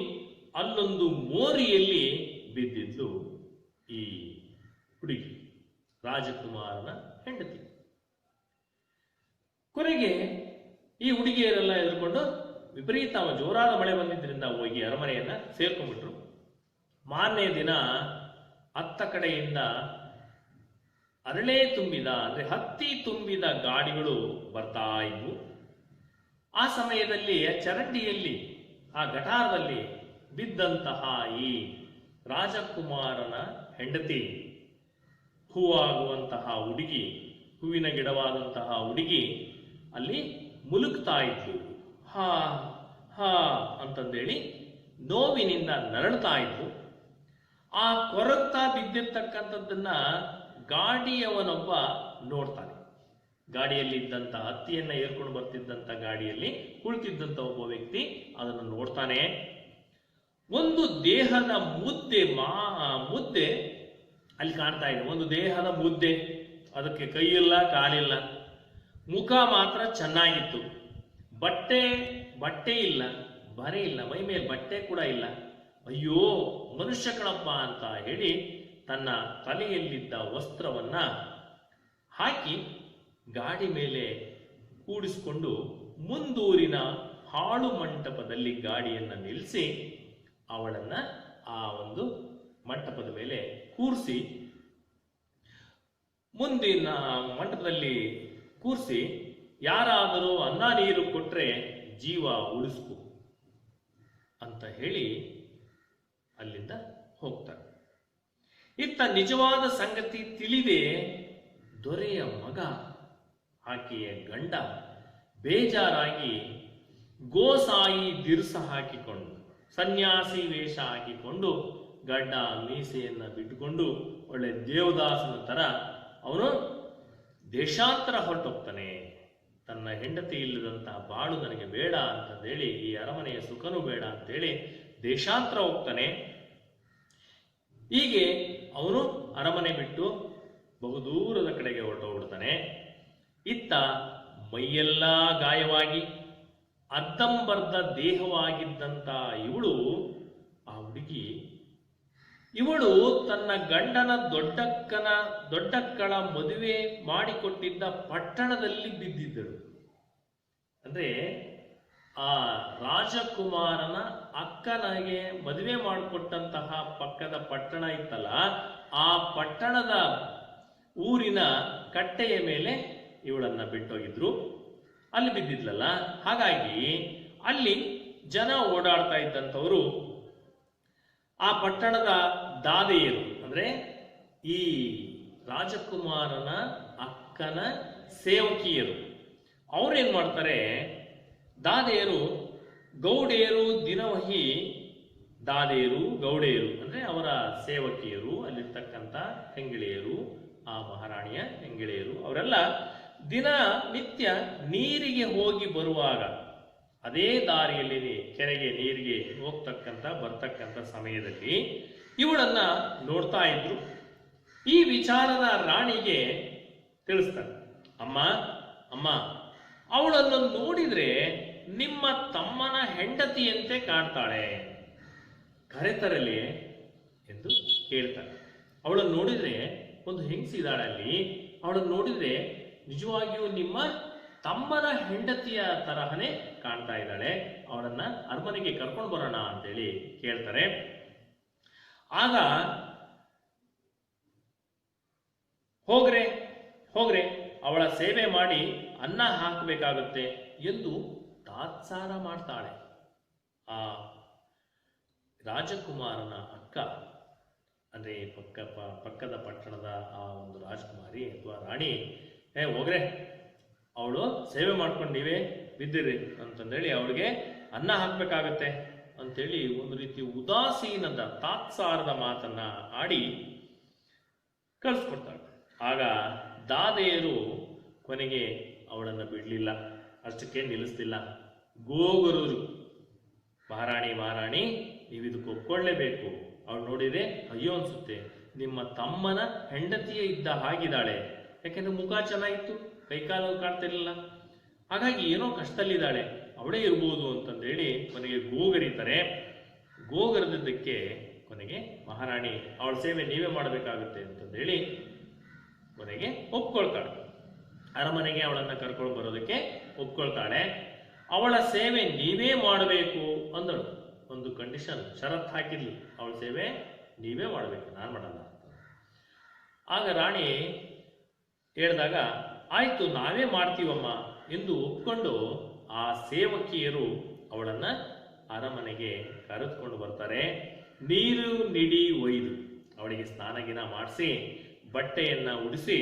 ಅಲ್ಲೊಂದು ಮೋರಿಯಲ್ಲಿ ಬಿದ್ದಿದ್ದು ಈ ಹುಡುಗಿ, ರಾಜಕುಮಾರನ ಹೆಂಡತಿ. ಕೊನೆಗೆ ಈ ಹುಡುಗಿಯರೆಲ್ಲ ಎದುರುಕೊಂಡು ವಿಪರೀತ ಜೋರಾದ ಮಳೆ ಬಂದಿದ್ದರಿಂದ ಹೋಗಿ ಅರಮನೆಯನ್ನ ಸೇರ್ಕೊಂಡ್ಬಿಟ್ರು. ಮಾರನೇ ದಿನ ಅತ್ತ ಕಡೆಯಿಂದ ಅರಳೆ ತುಂಬಿದ, ಅಂದ್ರೆ ಹತ್ತಿ ತುಂಬಿದ ಗಾಡಿಗಳು ಬರ್ತಾ ಇದ್ವು. ಆ ಸಮಯದಲ್ಲಿ ಚರಂಡಿಯಲ್ಲಿ, ಆ ಗಟಾರದಲ್ಲಿ ಬಿದ್ದಂತಹ ಈ ರಾಜಕುಮಾರನ ಹೆಂಡತಿ, ಹೂವಾಗುವಂತಹ ಹುಡುಗಿ, ಹೂವಿನ ಗಿಡವಾದಂತಹ ಹುಡುಗಿ ಅಲ್ಲಿ ಮುಲುಕ್ತಾ ಇದ್ಲು. ಹಾ ಹಾ ಅಂತಂದೇಳಿ ನೋವಿನಿಂದ ನರಳ್ತಾ ಇದ್ಲು. ಆ ಕೊರಗ್ತಾ ಬಿದ್ದಿರ್ತಕ್ಕಂಥದ್ದನ್ನ ಗಾಡಿಯವನೊಬ್ಬ ನೋಡ್ತಾನೆ. ಗಾಡಿಯಲ್ಲಿ ಇದ್ದಂತ ಹತ್ತಿಯನ್ನ ಏರ್ಕೊಂಡು ಬರ್ತಿದ್ದಂತ ಗಾಡಿಯಲ್ಲಿ ಕುಳಿತಿದ್ದಂತ ಒಬ್ಬ ವ್ಯಕ್ತಿ ಅದನ್ನು ನೋಡ್ತಾನೆ. ಒಂದು ದೇಹದ ಮುದ್ದೆ ಅಲ್ಲಿ ಕಾಣ್ತಾ ಇದೆ. ಒಂದು ದೇಹದ ಮುದ್ದೆ, ಅದಕ್ಕೆ ಕೈಯಿಲ್ಲ, ಕಾಲಿಲ್ಲ, ಮುಖ ಮಾತ್ರ ಚೆನ್ನಾಗಿತ್ತು. ಬಟ್ಟೆ ಇಲ್ಲ, ಬರೆ ಇಲ್ಲ, ಮೈ ಮೇಲೆ ಬಟ್ಟೆ ಕೂಡ ಇಲ್ಲ. ಅಯ್ಯೋ ಮನುಷ್ಯ ಕಣಪ್ಪ ಅಂತ ಹೇಳಿ ತನ್ನ ತಲೆಯಲ್ಲಿದ್ದ ವಸ್ತ್ರವನ್ನ ಹಾಕಿ ಗಾಡಿ ಮೇಲೆ ಕೂಡಿಸಿಕೊಂಡು ಮುಂದೂರಿನ ಹಾಳು ಮಂಟಪದಲ್ಲಿ ಗಾಡಿಯನ್ನ ನಿಲ್ಲಿಸಿ ಅವಳನ್ನ ಆ ಒಂದು ಮಂಟಪದ ಮೇಲೆ ಕೂರಿಸಿ, ಮುಂದಿನ ಮಂಟಪದಲ್ಲಿ ಕೂರಿಸಿ, ಯಾರಾದರೂ ಅನ್ನ ನೀರು ಕೊಟ್ರೆ ಜೀವ ಉಳಿಸ್ಕು ಅಂತ ಹೇಳಿ ಅಲ್ಲಿಂದ ಹೋಗ್ತಾರೆ. ಇತ್ತ ನಿಜವಾದ ಸಂಗತಿ ತಿಳಿದೆ ದೊರೆಯ ಮಗ, ಆಕೆಯ ಗಂಡ ಬೇಜಾರಾಗಿ ಗೋಸಾಯಿ ದಿರ್ಸ ಹಾಕಿಕೊಂಡು, ಸನ್ಯಾಸಿ ವೇಷ ಹಾಕಿಕೊಂಡು, ಗಡ್ಡ ಮೀಸೆಯನ್ನ ಬಿಟ್ಟುಕೊಂಡು ಒಳ್ಳೆ ದೇವದಾಸನ ತರ ಅವನು ದೇಶಾಂತರ ಹೊರಟೋಗ್ತಾನೆ. ತನ್ನ ಹೆಂಡತಿ ಇಲ್ಲದಂತಹ ಬಾಳು ನನಗೆ ಬೇಡ ಅಂತಂದೇಳಿ, ಈ ಅರಮನೆಯ ಸುಖನೂ ಬೇಡ ಅಂತೇಳಿ ದೇಶಾಂತರ ಹೋಗ್ತಾನೆ. ಹೀಗೆ ಅವನು ಅರಮನೆ ಬಿಟ್ಟು ಬಹುದೂರದ ಕಡೆಗೆ ಹೊರಟೋಗ್ಬಿಡ್ತಾನೆ. ಇತ್ತ ಮೈಯೆಲ್ಲ ಗಾಯವಾಗಿ ಅರ್ಧಂಬರ್ಧ ದೇಹವಾಗಿದ್ದಂತ ಆ ಹುಡುಗಿ ಇವಳು ತನ್ನ ಗಂಡನ ದೊಡ್ಡಕ್ಕಳ ಮದುವೆ ಮಾಡಿಕೊಟ್ಟಿದ್ದ ಪಟ್ಟಣದಲ್ಲಿ ಬಿದ್ದಿದ್ದಳು. ಅಂದ್ರೆ ಆ ರಾಜಕುಮಾರನ ಅಕ್ಕನಿಗೆ ಮದುವೆ ಮಾಡಿಕೊಟ್ಟಂತಹ ಪಕ್ಕದ ಪಟ್ಟಣ ಇತ್ತಲ್ಲ, ಆ ಪಟ್ಟಣದ ಊರಿನ ಕಟ್ಟೆಯ ಮೇಲೆ ಇವಳನ್ನ ಬಿಟ್ಟೋಗಿದ್ರು. ಅಲ್ಲಿ ಬಿದ್ದಿದ್ಲಲ್ಲ, ಹಾಗಾಗಿ ಅಲ್ಲಿ ಜನ ಓಡಾಡ್ತಾ ಇದ್ದಂಥವರು ಆ ಪಟ್ಟಣದ ದಾದಿಯರು, ಅಂದ್ರೆ ಈ ರಾಜಕುಮಾರನ ಅಕ್ಕನ ಸೇವಕಿಯರು. ಅವ್ರೇನ್ ಮಾಡ್ತಾರೆ, ದಾದಿಯರು ಗೌಡೆಯರು ದಿನವಹಿ, ದಾದಿಯರು ಗೌಡೆಯರು ಅಂದ್ರೆ ಅವರ ಸೇವಕಿಯರು, ಅಲ್ಲಿರ್ತಕ್ಕಂಥ ಹೆಂಗಿಳೆಯರು, ಆ ಮಹಾರಾಣಿಯ ಹೆಂಗಿಳೆಯರು, ಅವರೆಲ್ಲ ದಿನ ನಿತ್ಯ ನೀರಿಗೆ ಹೋಗಿ ಬರುವಾಗ ಅದೇ ದಾರಿಯಲ್ಲಿ ಕೆರೆಗೆ ನೀರಿಗೆ ಹೋಗ್ತಕ್ಕಂಥ ಬರ್ತಕ್ಕಂಥ ಸಮಯದಲ್ಲಿ ಇವಳನ್ನ ನೋಡ್ತಾ ಇದ್ರು. ಈ ವಿಚಾರದ ರಾಣಿಗೆ ತಿಳಿಸ್ತಾರೆ, ಅಮ್ಮ ಅಮ್ಮ, ಅವಳನ್ನು ನೋಡಿದ್ರೆ ನಿಮ್ಮ ತಮ್ಮನ ಹೆಂಡತಿಯಂತೆ ಕಾಣ್ತಾಳೆ, ಕರೆತರಲಿ ಎಂದು ಕೇಳ್ತಾರೆ. ಅವಳನ್ನು ನೋಡಿದ್ರೆ ಒಂದು ಹೆಂಗಸಿದಾಳೆ ಅಲ್ಲಿ, ಅವಳನ್ನು ನೋಡಿದ್ರೆ ನಿಜವಾಗಿಯೂ ನಿಮ್ಮ ತಮ್ಮನ ಹೆಂಡತಿಯ ತರಹನೇ ಕಾಣ್ತಾ ಇದ್ದಾಳೆ, ಅವಳನ್ನ ಅರಮನೆಗೆ ಕರ್ಕೊಂಡು ಬರೋಣ ಅಂತೇಳಿ ಕೇಳ್ತಾರೆ. ಆಗ ಹೋಗ್ರೆ ಹೋಗ್ರೆ ಅವಳ ಸೇವೆ ಮಾಡಿ ಅನ್ನ ಹಾಕಬೇಕಾಗುತ್ತೆ ಎಂದು ತಾತ್ಸಾರ ಮಾಡ್ತಾಳೆ. ಆ ರಾಜಕುಮಾರನ ಅಕ್ಕ ಅಂದ್ರೆ ಪಕ್ಕದ ಪಟ್ಟಣದ ಆ ಒಂದು ರಾಜಕುಮಾರಿ ಅಥವಾ ರಾಣಿ, ಹೋಗ್ರೆ ಅವಳು ಸೇವೆ ಮಾಡ್ಕೊಂಡು ನೀವೇ ಬಿದ್ದಿರಿ ಅಂತಂದೇಳಿ ಅವಳಿಗೆ ಅನ್ನ ಹಾಕ್ಬೇಕಾಗತ್ತೆ ಅಂತೇಳಿ ಒಂದು ರೀತಿ ಉದಾಸೀನದ ತಾತ್ಸಾರದ ಮಾತನ್ನ ಆಡಿ ಕಳಿಸ್ಕೊಡ್ತಾಳೆ. ಆಗ ದಾದೆಯರು ಕೊನೆಗೆ ಅವಳನ್ನು ಬಿಡಲಿಲ್ಲ, ಅಷ್ಟಕ್ಕೆ ನಿಲ್ಲಿಸ್ತಿಲ್ಲ. ಗೋಗರರು, ಮಹಾರಾಣಿ ನೀವು ಇದಕ್ಕೆ ಒಪ್ಕೊಳ್ಳೇಬೇಕು. ಅವಳು ನೋಡಿದ್ರೆ ಅಯ್ಯೋ ಅನ್ಸುತ್ತೆ, ನಿಮ್ಮ ತಮ್ಮನ ಹೆಂಡತಿಯೇ ಇದ್ದ ಹಾಗಿದ್ದಾಳೆ, ಯಾಕೆಂದ್ರೆ ಮುಖ ಚೆನ್ನಾಗಿತ್ತು, ಕೈಕಾಲು ಕಾಣ್ತಿರ್ಲಿಲ್ಲ, ಹಾಗಾಗಿ ಏನೋ ಕಷ್ಟದಲ್ಲಿದ್ದಾಳೆ, ಅವಳೇ ಇರ್ಬೋದು ಅಂತಂದೇಳಿ ಕೊನೆಗೆ ಗೋಗರಿತಾರೆ. ಗೋಗರದಿದ್ದಕ್ಕೆ ಕೊನೆಗೆ ಮಹಾರಾಣಿ ಅವಳ ಸೇವೆ ನೀವೇ ಮಾಡಬೇಕಾಗುತ್ತೆ ಅಂತಂದೇಳಿ ಕೊನೆಗೆ ಒಪ್ಕೊಳ್ತಾಳೆ. ಅರಮನೆಗೆ ಅವಳನ್ನ ಕರ್ಕೊಂಡು ಬರೋದಕ್ಕೆ ಒಪ್ಕೊಳ್ತಾಳೆ. ಅವಳ ಸೇವೆ ನೀವೇ ಮಾಡಬೇಕು ಅಂದಳು. ಒಂದು ಕಂಡೀಷನ್, ಷರತ್ ಹಾಕಿದ್ಲು, ಅವಳ ಸೇವೆ ನೀವೇ ಮಾಡಬೇಕು, ನಾನು ಮಾಡಲ್ಲ. ಆಗ ರಾಣಿ ಹೇಳಿದಾಗ ಆಯ್ತು ನಾವೇ ಮಾಡ್ತೀವಮ್ಮ ಎಂದು ಒಪ್ಕೊಂಡು ಆ ಸೇವಕಿಯರು ಅವಳನ್ನ ಅರಮನೆಗೆ ಕರೆದುಕೊಂಡು ಬರ್ತಾರೆ. ನೀರು ನಿಡಿ ಒಯ್ದು ಅವಳಿಗೆ ಸ್ನಾನಗಿನ ಮಾಡಿಸಿ ಬಟ್ಟೆಯನ್ನ ಉಡಿಸಿ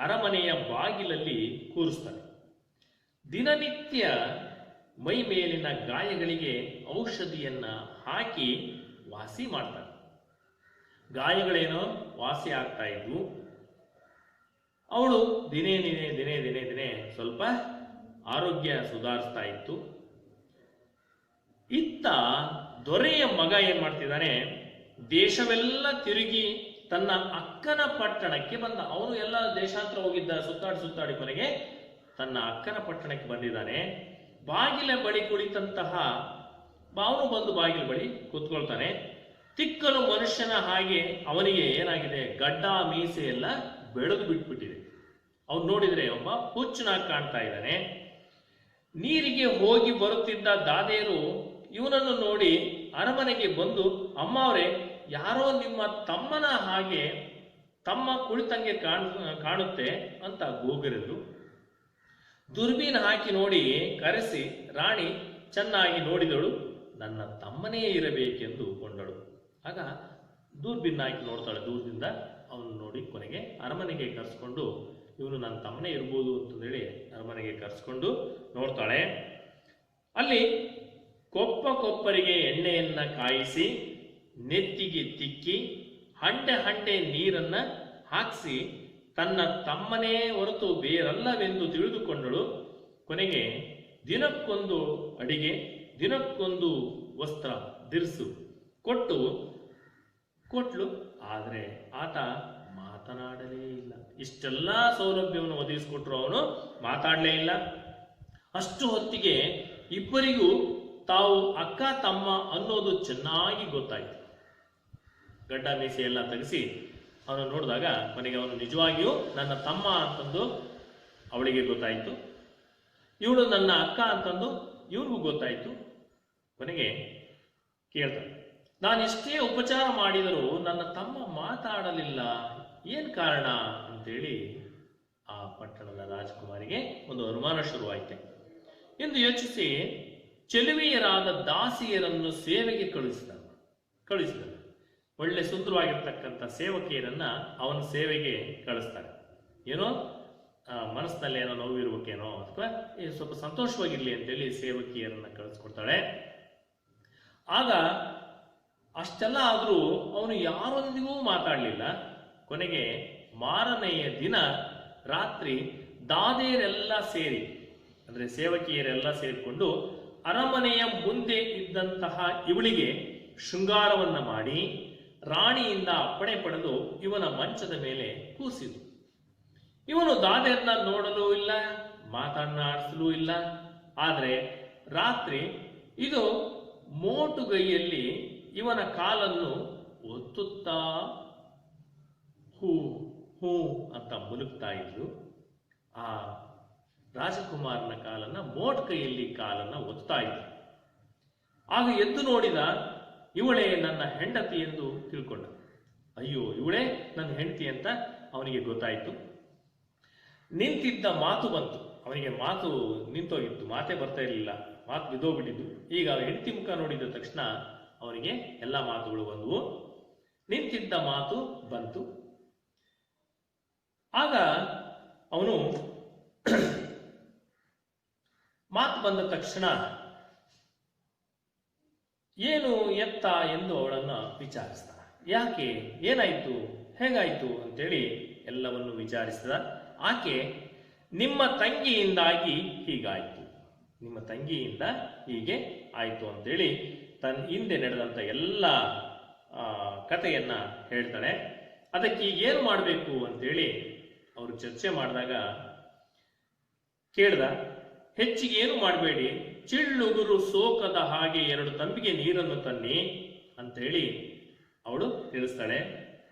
ಅರಮನೆಯ ಬಾಗಿಲಲ್ಲಿ ಕೂರಿಸ್ತಾರೆ. ದಿನನಿತ್ಯ ಮೈ ಮೇಲಿನ ಗಾಯಗಳಿಗೆ ಔಷಧಿಯನ್ನ ಹಾಕಿ ವಾಸಿ ಮಾಡ್ತಾರೆ. ಗಾಯಗಳೇನೋ ವಾಸಿ ಆಗ್ತಾ ಇದ್ವು. ಅವಳು ದಿನೇ ದಿನೇ ಸ್ವಲ್ಪ ಆರೋಗ್ಯ ಸುಧಾರಿಸ್ತಾ ಇತ್ತು. ಇತ್ತ ದೊರೆಯ ಮಗ ಏನ್ ಮಾಡ್ತಿದ್ದಾನೆ, ದೇಶವೆಲ್ಲ ತಿರುಗಿ ತನ್ನ ಅಕ್ಕನ ಪಟ್ಟಣಕ್ಕೆ ಬಂದ. ಅವನು ಎಲ್ಲ ದೇಶಾಂತರ ಹೋಗಿದ್ದ, ಸುತ್ತಾಡಿ ಕೊನೆಗೆ ತನ್ನ ಅಕ್ಕನ ಪಟ್ಟಣಕ್ಕೆ ಬಂದಿದ್ದಾನೆ. ಬಾಗಿಲ ಬಳಿ ಕುಳಿತಂತಹ ಅವನು ಬಂದು ಬಾಗಿಲ ಬಳಿ ಕೂತ್ಕೊಳ್ತಾನೆ. ತಿಕ್ಕಲು ಮನುಷ್ಯನ ಹಾಗೆ ಅವನಿಗೆ ಏನಾಗಿದೆ, ಗಡ್ಡ ಮೀಸೆ ಎಲ್ಲ ಬೆಳೆದು ಬಿಟ್ಬಿಟ್ಟಿದೆ. ಅವ್ನು ನೋಡಿದ್ರೆ ಒಬ್ಬ ಹುಚ್ಚನಾಗಿ ಕಾಣ್ತಾ ಇದ್ದಾನೆ. ನೀರಿಗೆ ಹೋಗಿ ಬರುತ್ತಿದ್ದ ದಾದಿಯರು ಇವನನ್ನು ನೋಡಿ ಅರಮನೆಗೆ ಬಂದು, ಅಮ್ಮ ಅವರೇ, ಯಾರೋ ನಿಮ್ಮ ತಮ್ಮನ ಹಾಗೆ ತಮ್ಮ ಕುಳಿತಂಗೆ ಕಾಣುತ್ತೆ ಅಂತ ಗೋಗರಿದ್ರು. ದುರ್ಬೀನ್ ಹಾಕಿ ನೋಡಿ ಕರೆಸಿ ರಾಣಿ ಚೆನ್ನಾಗಿ ನೋಡಿದಳು. ನನ್ನ ತಮ್ಮನೇ ಇರಬೇಕೆಂದು ಕೊಂಡಳು. ಆಗ ದೂರ್ಬೀನ್ ಹಾಕಿ ನೋಡ್ತಾಳೆ ದೂರದಿಂದ. ಅವನು ನೋಡಿ ಕೊನೆಗೆ ಅರಮನೆಗೆ ಕರೆಸ್ಕೊಂಡು, ಇವನು ನನ್ನ ತಮ್ಮನೇ ಇರ್ಬೋದು ಅಂತಂದೇಳಿ ಅರಮನೆಗೆ ಕರೆಸ್ಕೊಂಡು ನೋಡ್ತಾಳೆ. ಅಲ್ಲಿ ಕೊಪ್ಪರಿಗೆ ಎಣ್ಣೆಯನ್ನ ಕಾಯಿಸಿ ನೆತ್ತಿಗೆ ತಿಕ್ಕಿ ಹಂಡೆ ನೀರನ್ನ ಹಾಕಿಸಿ ತನ್ನ ತಮ್ಮನೇ ಹೊರತು ಬೇರಲ್ಲವೆಂದು ತಿಳಿದುಕೊಂಡಳು. ಕೊನೆಗೆ ದಿನಕ್ಕೊಂದು ಅಡಿಗೆ, ದಿನಕ್ಕೊಂದು ವಸ್ತ್ರ ದಿರಿಸು ಕೊಟ್ಲು. ಆದರೆ ಆತ ಮಾತನಾಡಲೇ ಇಲ್ಲ. ಇಷ್ಟೆಲ್ಲ ಸೌಲಭ್ಯವನ್ನು ಒದಗಿಸಿಕೊಟ್ರು, ಅವನು ಮಾತಾಡಲೇ ಇಲ್ಲ. ಅಷ್ಟು ಹೊತ್ತಿಗೆ ಇಬ್ಬರಿಗೂ ತಾವು ಅಕ್ಕ ತಮ್ಮ ಅನ್ನೋದು ಚೆನ್ನಾಗಿ ಗೊತ್ತಾಯಿತು. ಗಡ್ಡ ಮೀಸೆ ಎಲ್ಲ ತೆಗೆಸಿ ಅವನು ನೋಡಿದಾಗ ಕೊನೆಗೆ ಅವನು ನಿಜವಾಗಿಯೂ ನನ್ನ ತಮ್ಮ ಅಂತಂದು ಅವಳಿಗೆ ಗೊತ್ತಾಯಿತು, ಇವಳು ನನ್ನ ಅಕ್ಕ ಅಂತಂದು ಇವ್ರಿಗೂ ಗೊತ್ತಾಯಿತು. ಕೊನೆಗೆ ಕೇಳ್ತಾನೆ, ನಾನೆಷ್ಟೇ ಉಪಚಾರ ಮಾಡಿದರೂ ನನ್ನ ತಮ್ಮ ಮಾತಾಡಲಿಲ್ಲ, ಏನ್ ಕಾರಣ ಅಂತೇಳಿ ಆ ಪಟ್ಟಣದ ರಾಜಕುಮಾರಿಗೆ ಒಂದು ಅನುಮಾನ ಶುರುವಾಯಿತೆ ಎಂದು ಯೋಚಿಸಿ ಚೆಲುವೆಯರಾದ ದಾಸಿಯರನ್ನು ಸೇವೆಗೆ ಕಳಿಸಿದನು. ಒಳ್ಳೆ ಸುಂದರವಾಗಿರ್ತಕ್ಕಂಥ ಸೇವಕಿಯರನ್ನ ಅವನ ಸೇವೆಗೆ ಕಳಿಸ್ತಾರೆ. ಏನೋ ಮನಸ್ಸಿನಲ್ಲಿ ಏನೋ ನೋವು ಇರ್ಬೇಕೇನೋ ಅಥವಾ ಸ್ವಲ್ಪ ಸಂತೋಷವಾಗಿರ್ಲಿ ಅಂತೇಳಿ ಸೇವಕಿಯರನ್ನ ಕಳಿಸ್ಕೊಡ್ತಾಳೆ. ಆಗ ಅಷ್ಟೆಲ್ಲ ಆದರೂ ಅವನು ಯಾರೊಂದಿಗೂ ಮಾತಾಡಲಿಲ್ಲ. ಕೊನೆಗೆ ಮಾರನೆಯ ದಿನ ರಾತ್ರಿ ದಾದಿಯರೆಲ್ಲ ಸೇರಿ, ಅಂದರೆ ಸೇವಕಿಯರೆಲ್ಲ ಸೇರಿಕೊಂಡು ಅರಮನೆಯ ಮುಂದೆ ಇದ್ದಂತಹ ಇವಳಿಗೆ ಶೃಂಗಾರವನ್ನ ಮಾಡಿ ರಾಣಿಯಿಂದ ಅಪ್ಪಣೆ ಪಡೆದು ಇವನ ಮಂಚದ ಮೇಲೆ ಕೂರಿಸಿತು. ಇವನು ದಾದಿಯರನ್ನ ನೋಡಲೂ ಇಲ್ಲ, ಮಾತನಾಡಿಸಲೂ ಇಲ್ಲ. ಆದರೆ ರಾತ್ರಿ ಇದು ಮೋಟುಗೈಯಲ್ಲಿ ಇವನ ಕಾಲನ್ನು ಒತ್ತುತ್ತಾ ಹೂ ಹೂ ಅಂತ ಮುಲುಕ್ತಾ ಇದ್ರು. ಆ ರಾಜಕುಮಾರನ ಕಾಲನ್ನ ಮೋಟ್ ಕೈಯಲ್ಲಿ ಕಾಲನ್ನ ಒತ್ತಾ ಇದ್ರು. ಆಗ ಎದ್ದು ನೋಡಿದ, ಇವಳೇ ನನ್ನ ಹೆಂಡತಿ ಎಂದು ತಿಳ್ಕೊಂಡ. ಅಯ್ಯೋ, ಇವಳೇ ನನ್ನ ಹೆಂಡತಿ ಅಂತ ಅವನಿಗೆ ಗೊತ್ತಾಯಿತು. ನಿಂತಿದ್ದ ಮಾತು ಬಂತು. ಅವನಿಗೆ ಮಾತು ನಿಂತೋಗಿತ್ತು, ಮಾತೇ ಬರ್ತಾ ಇರಲಿಲ್ಲ, ಮಾತು ಬಿದ್ದೋಗ್ಬಿಟ್ಟಿದ್ದು. ಈಗ ಹೆಂಡತಿ ಮುಖ ನೋಡಿದ ತಕ್ಷಣ ಅವನಿಗೆ ಎಲ್ಲ ಮಾತುಗಳು ಬಂದವು. ನಿಂತಿದ್ದ ಮಾತು ಬಂತು. ಆಗ ಅವನು ಮಾತು ಬಂದ ತಕ್ಷಣ ಏನು ಎತ್ತ ಎಂದು ಅವಳನ್ನ ವಿಚಾರಿಸಿದ. ಯಾಕೆ, ಏನಾಯ್ತು, ಹೇಗಾಯ್ತು ಅಂತೇಳಿ ಎಲ್ಲವನ್ನು ವಿಚಾರಿಸಿದ. ಆಕೆ, ನಿಮ್ಮ ತಂಗಿಯಿಂದಾಗಿ ಹೀಗಾಯ್ತು, ನಿಮ್ಮ ತಂಗಿಯಿಂದ ಹೀಗೆ ಆಯ್ತು ಅಂತೇಳಿ ತನ್ನ ಹಿಂದೆ ನಡೆದಂತ ಎಲ್ಲ ಕಥೆಯನ್ನ ಹೇಳ್ತಾಳೆ. ಅದಕ್ಕೆ ಏನು ಮಾಡಬೇಕು ಅಂತೇಳಿ ಅವರು ಚರ್ಚೆ ಮಾಡಿದಾಗ ಕೇಳ್ದ. ಹೆಚ್ಚಿಗೆ ಏನು ಮಾಡಬೇಡಿ, ಚಿಳ್ಳುಗುರು ಸೋಕದ ಹಾಗೆ 2 ತಂಬಿಗೆ ನೀರನ್ನು ತನ್ನಿ ಅಂತೇಳಿ ಅವಳು ತಿಳಿಸ್ತಾಳೆ.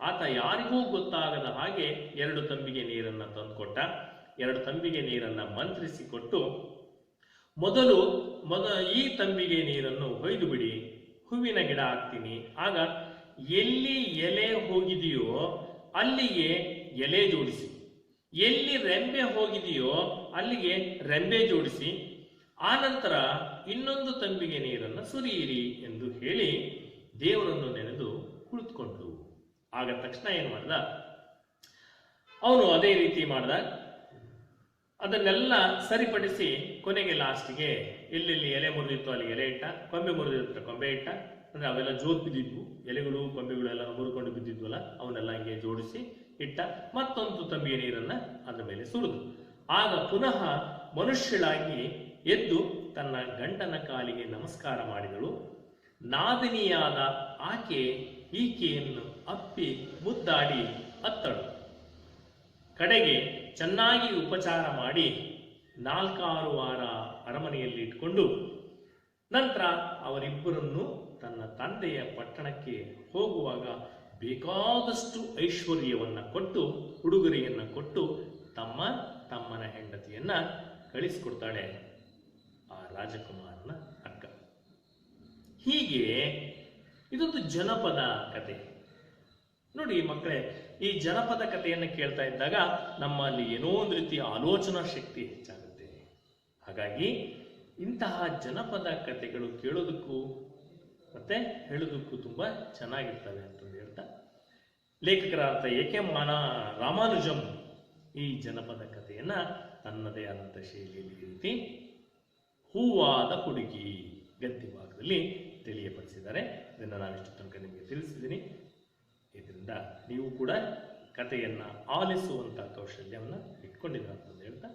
ಆತ ಯಾರಿಗೂ ಗೊತ್ತಾಗದ ಹಾಗೆ 2 ತಂಬಿಗೆ ನೀರನ್ನ ತಂದುಕೊಟ್ಟ. 2 ತಂಬಿಗೆ ನೀರನ್ನ ಮಂತ್ರಿಸಿಕೊಟ್ಟು, ಮೊದಲು ಈ ತಂಬಿಗೆ ನೀರನ್ನು ಹೊಯ್ದು ಬಿಡಿ, ಹೂವಿನ ಗಿಡ ಹಾಕ್ತೀನಿ. ಆಗ ಎಲ್ಲಿ ಎಲೆ ಹೋಗಿದೆಯೋ ಅಲ್ಲಿಗೆ ಎಲೆ ಜೋಡಿಸಿ, ಎಲ್ಲಿ ರೆಂಬೆ ಹೋಗಿದೆಯೋ ಅಲ್ಲಿಗೆ ರೆಂಬೆ ಜೋಡಿಸಿ, ಆನಂತರ ಇನ್ನೊಂದು ತಂಬಿಗೆ ನೀರನ್ನು ಸುರಿಯಿರಿ ಎಂದು ಹೇಳಿ ದೇವರನ್ನು ನೆನೆದು ಕುಳಿತುಕೊಂಡ್ರು. ಆಗ ತಕ್ಷಣ ಏನು ಮಾಡ್ದ, ಅವನು ಅದೇ ರೀತಿ ಮಾಡ್ದ. ಅದನ್ನೆಲ್ಲ ಸರಿಪಡಿಸಿ ಕೊನೆಗೆ ಲಾಸ್ಟ್ಗೆ ಎಲ್ಲೆಲ್ಲಿ ಎಲೆ ಮುರಿದಿತ್ತು ಅಲ್ಲಿ ಎಲೆ ಇಟ್ಟ, ಕೊಂಬೆ ಮುರಿದಿತ್ತು ಕೊಂಬೆ ಇಟ್ಟ. ಅಂದ್ರೆ ಅವೆಲ್ಲ ಜೋತ್ ಬಿದ್ದಿದ್ವು, ಎಲೆಗಳು ಕೊಂಬೆಗಳು ಎಲ್ಲ ಮುರಿಕೊಂಡು ಬಿದ್ದಿದ್ವಲ್ಲ, ಅವನ್ನೆಲ್ಲ ಹಿಂಗೆ ಜೋಡಿಸಿ ಇಟ್ಟ. ಮತ್ತೊಂದು ತಂಬಿಗೆ ನೀರನ್ನ ಅದರ ಮೇಲೆ ಸುರಿದು, ಆಗ ಪುನಃ ಮನುಷ್ಯಳಾಗಿ ಎದ್ದು ತನ್ನ ಗಂಡನ ಕಾಲಿಗೆ ನಮಸ್ಕಾರ ಮಾಡಿದಳು. ನಾದಿನಿಯಾದ ಆಕೆ ಈಕೆಯನ್ನು ಅಪ್ಪಿ ಮುದ್ದಾಡಿ ಅತ್ತಳು. ಕಡೆಗೆ ಚೆನ್ನಾಗಿ ಉಪಚಾರ ಮಾಡಿ 4-6 ವಾರ ಅರಮನೆಯಲ್ಲಿ ಇಟ್ಕೊಂಡು ನಂತರ ಅವರಿಬ್ಬರನ್ನು ತನ್ನ ತಂದೆಯ ಪಟ್ಟಣಕ್ಕೆ ಹೋಗುವಾಗ ಬೇಕಾದಷ್ಟು ಐಶ್ವರ್ಯವನ್ನ ಕೊಟ್ಟು, ಉಡುಗೊರೆಯನ್ನ ಕೊಟ್ಟು ತಮ್ಮನ ಹೆಂಡತಿಯನ್ನ ಕಳಿಸಿಕೊಡ್ತಾಳೆ ಆ ರಾಜಕುಮಾರನ ಅಕ್ಕ. ಹೀಗೆ ಇದೊಂದು ಜನಪದ ಕತೆ. ನೋಡಿ ಮಕ್ಕಳೇ, ಈ ಜನಪದ ಕಥೆಯನ್ನು ಕೇಳ್ತಾ ಇದ್ದಾಗ ನಮ್ಮಲ್ಲಿ ಏನೋ ಒಂದು ರೀತಿಯ ಆಲೋಚನಾ ಶಕ್ತಿ ಹೆಚ್ಚಾಗುತ್ತೆ. ಹಾಗಾಗಿ ಇಂತಹ ಜನಪದ ಕಥೆಗಳು ಕೇಳೋದಕ್ಕೂ ಮತ್ತೆ ಹೇಳೋದಕ್ಕೂ ತುಂಬಾ ಚೆನ್ನಾಗಿರ್ತವೆ ಅಂತಂದು ಹೇಳ್ತಾ, ಲೇಖಕರಾದ ಎ.ಕೆ. ರಾಮಾನುಜಂ ಈ ಜನಪದ ಕಥೆಯನ್ನ ತನ್ನದೇ ಆದಂಥ ಶೈಲಿಯಲ್ಲಿ ಈ ರೀತಿ ಹೂವಾದ ಹುಡುಗಿ ಗದ್ಯ ಭಾಗದಲ್ಲಿ ತಿಳಿಯಪಡಿಸಿದ್ದಾರೆ. ಇದನ್ನು ನಾನಿಷ್ಟು ತನಕ ನಿಮಗೆ ತಿಳಿಸಿದ್ದೀನಿ. ಇದರಿಂದ ನೀವು ಕೂಡ ಕಥೆಯನ್ನ ಆಲಿಸುವಂತ ಕೌಶಲ್ಯವನ್ನು ಇಟ್ಕೊಂಡಿದ್ದೀರ ಅಂತ ಹೇಳ್ತಾ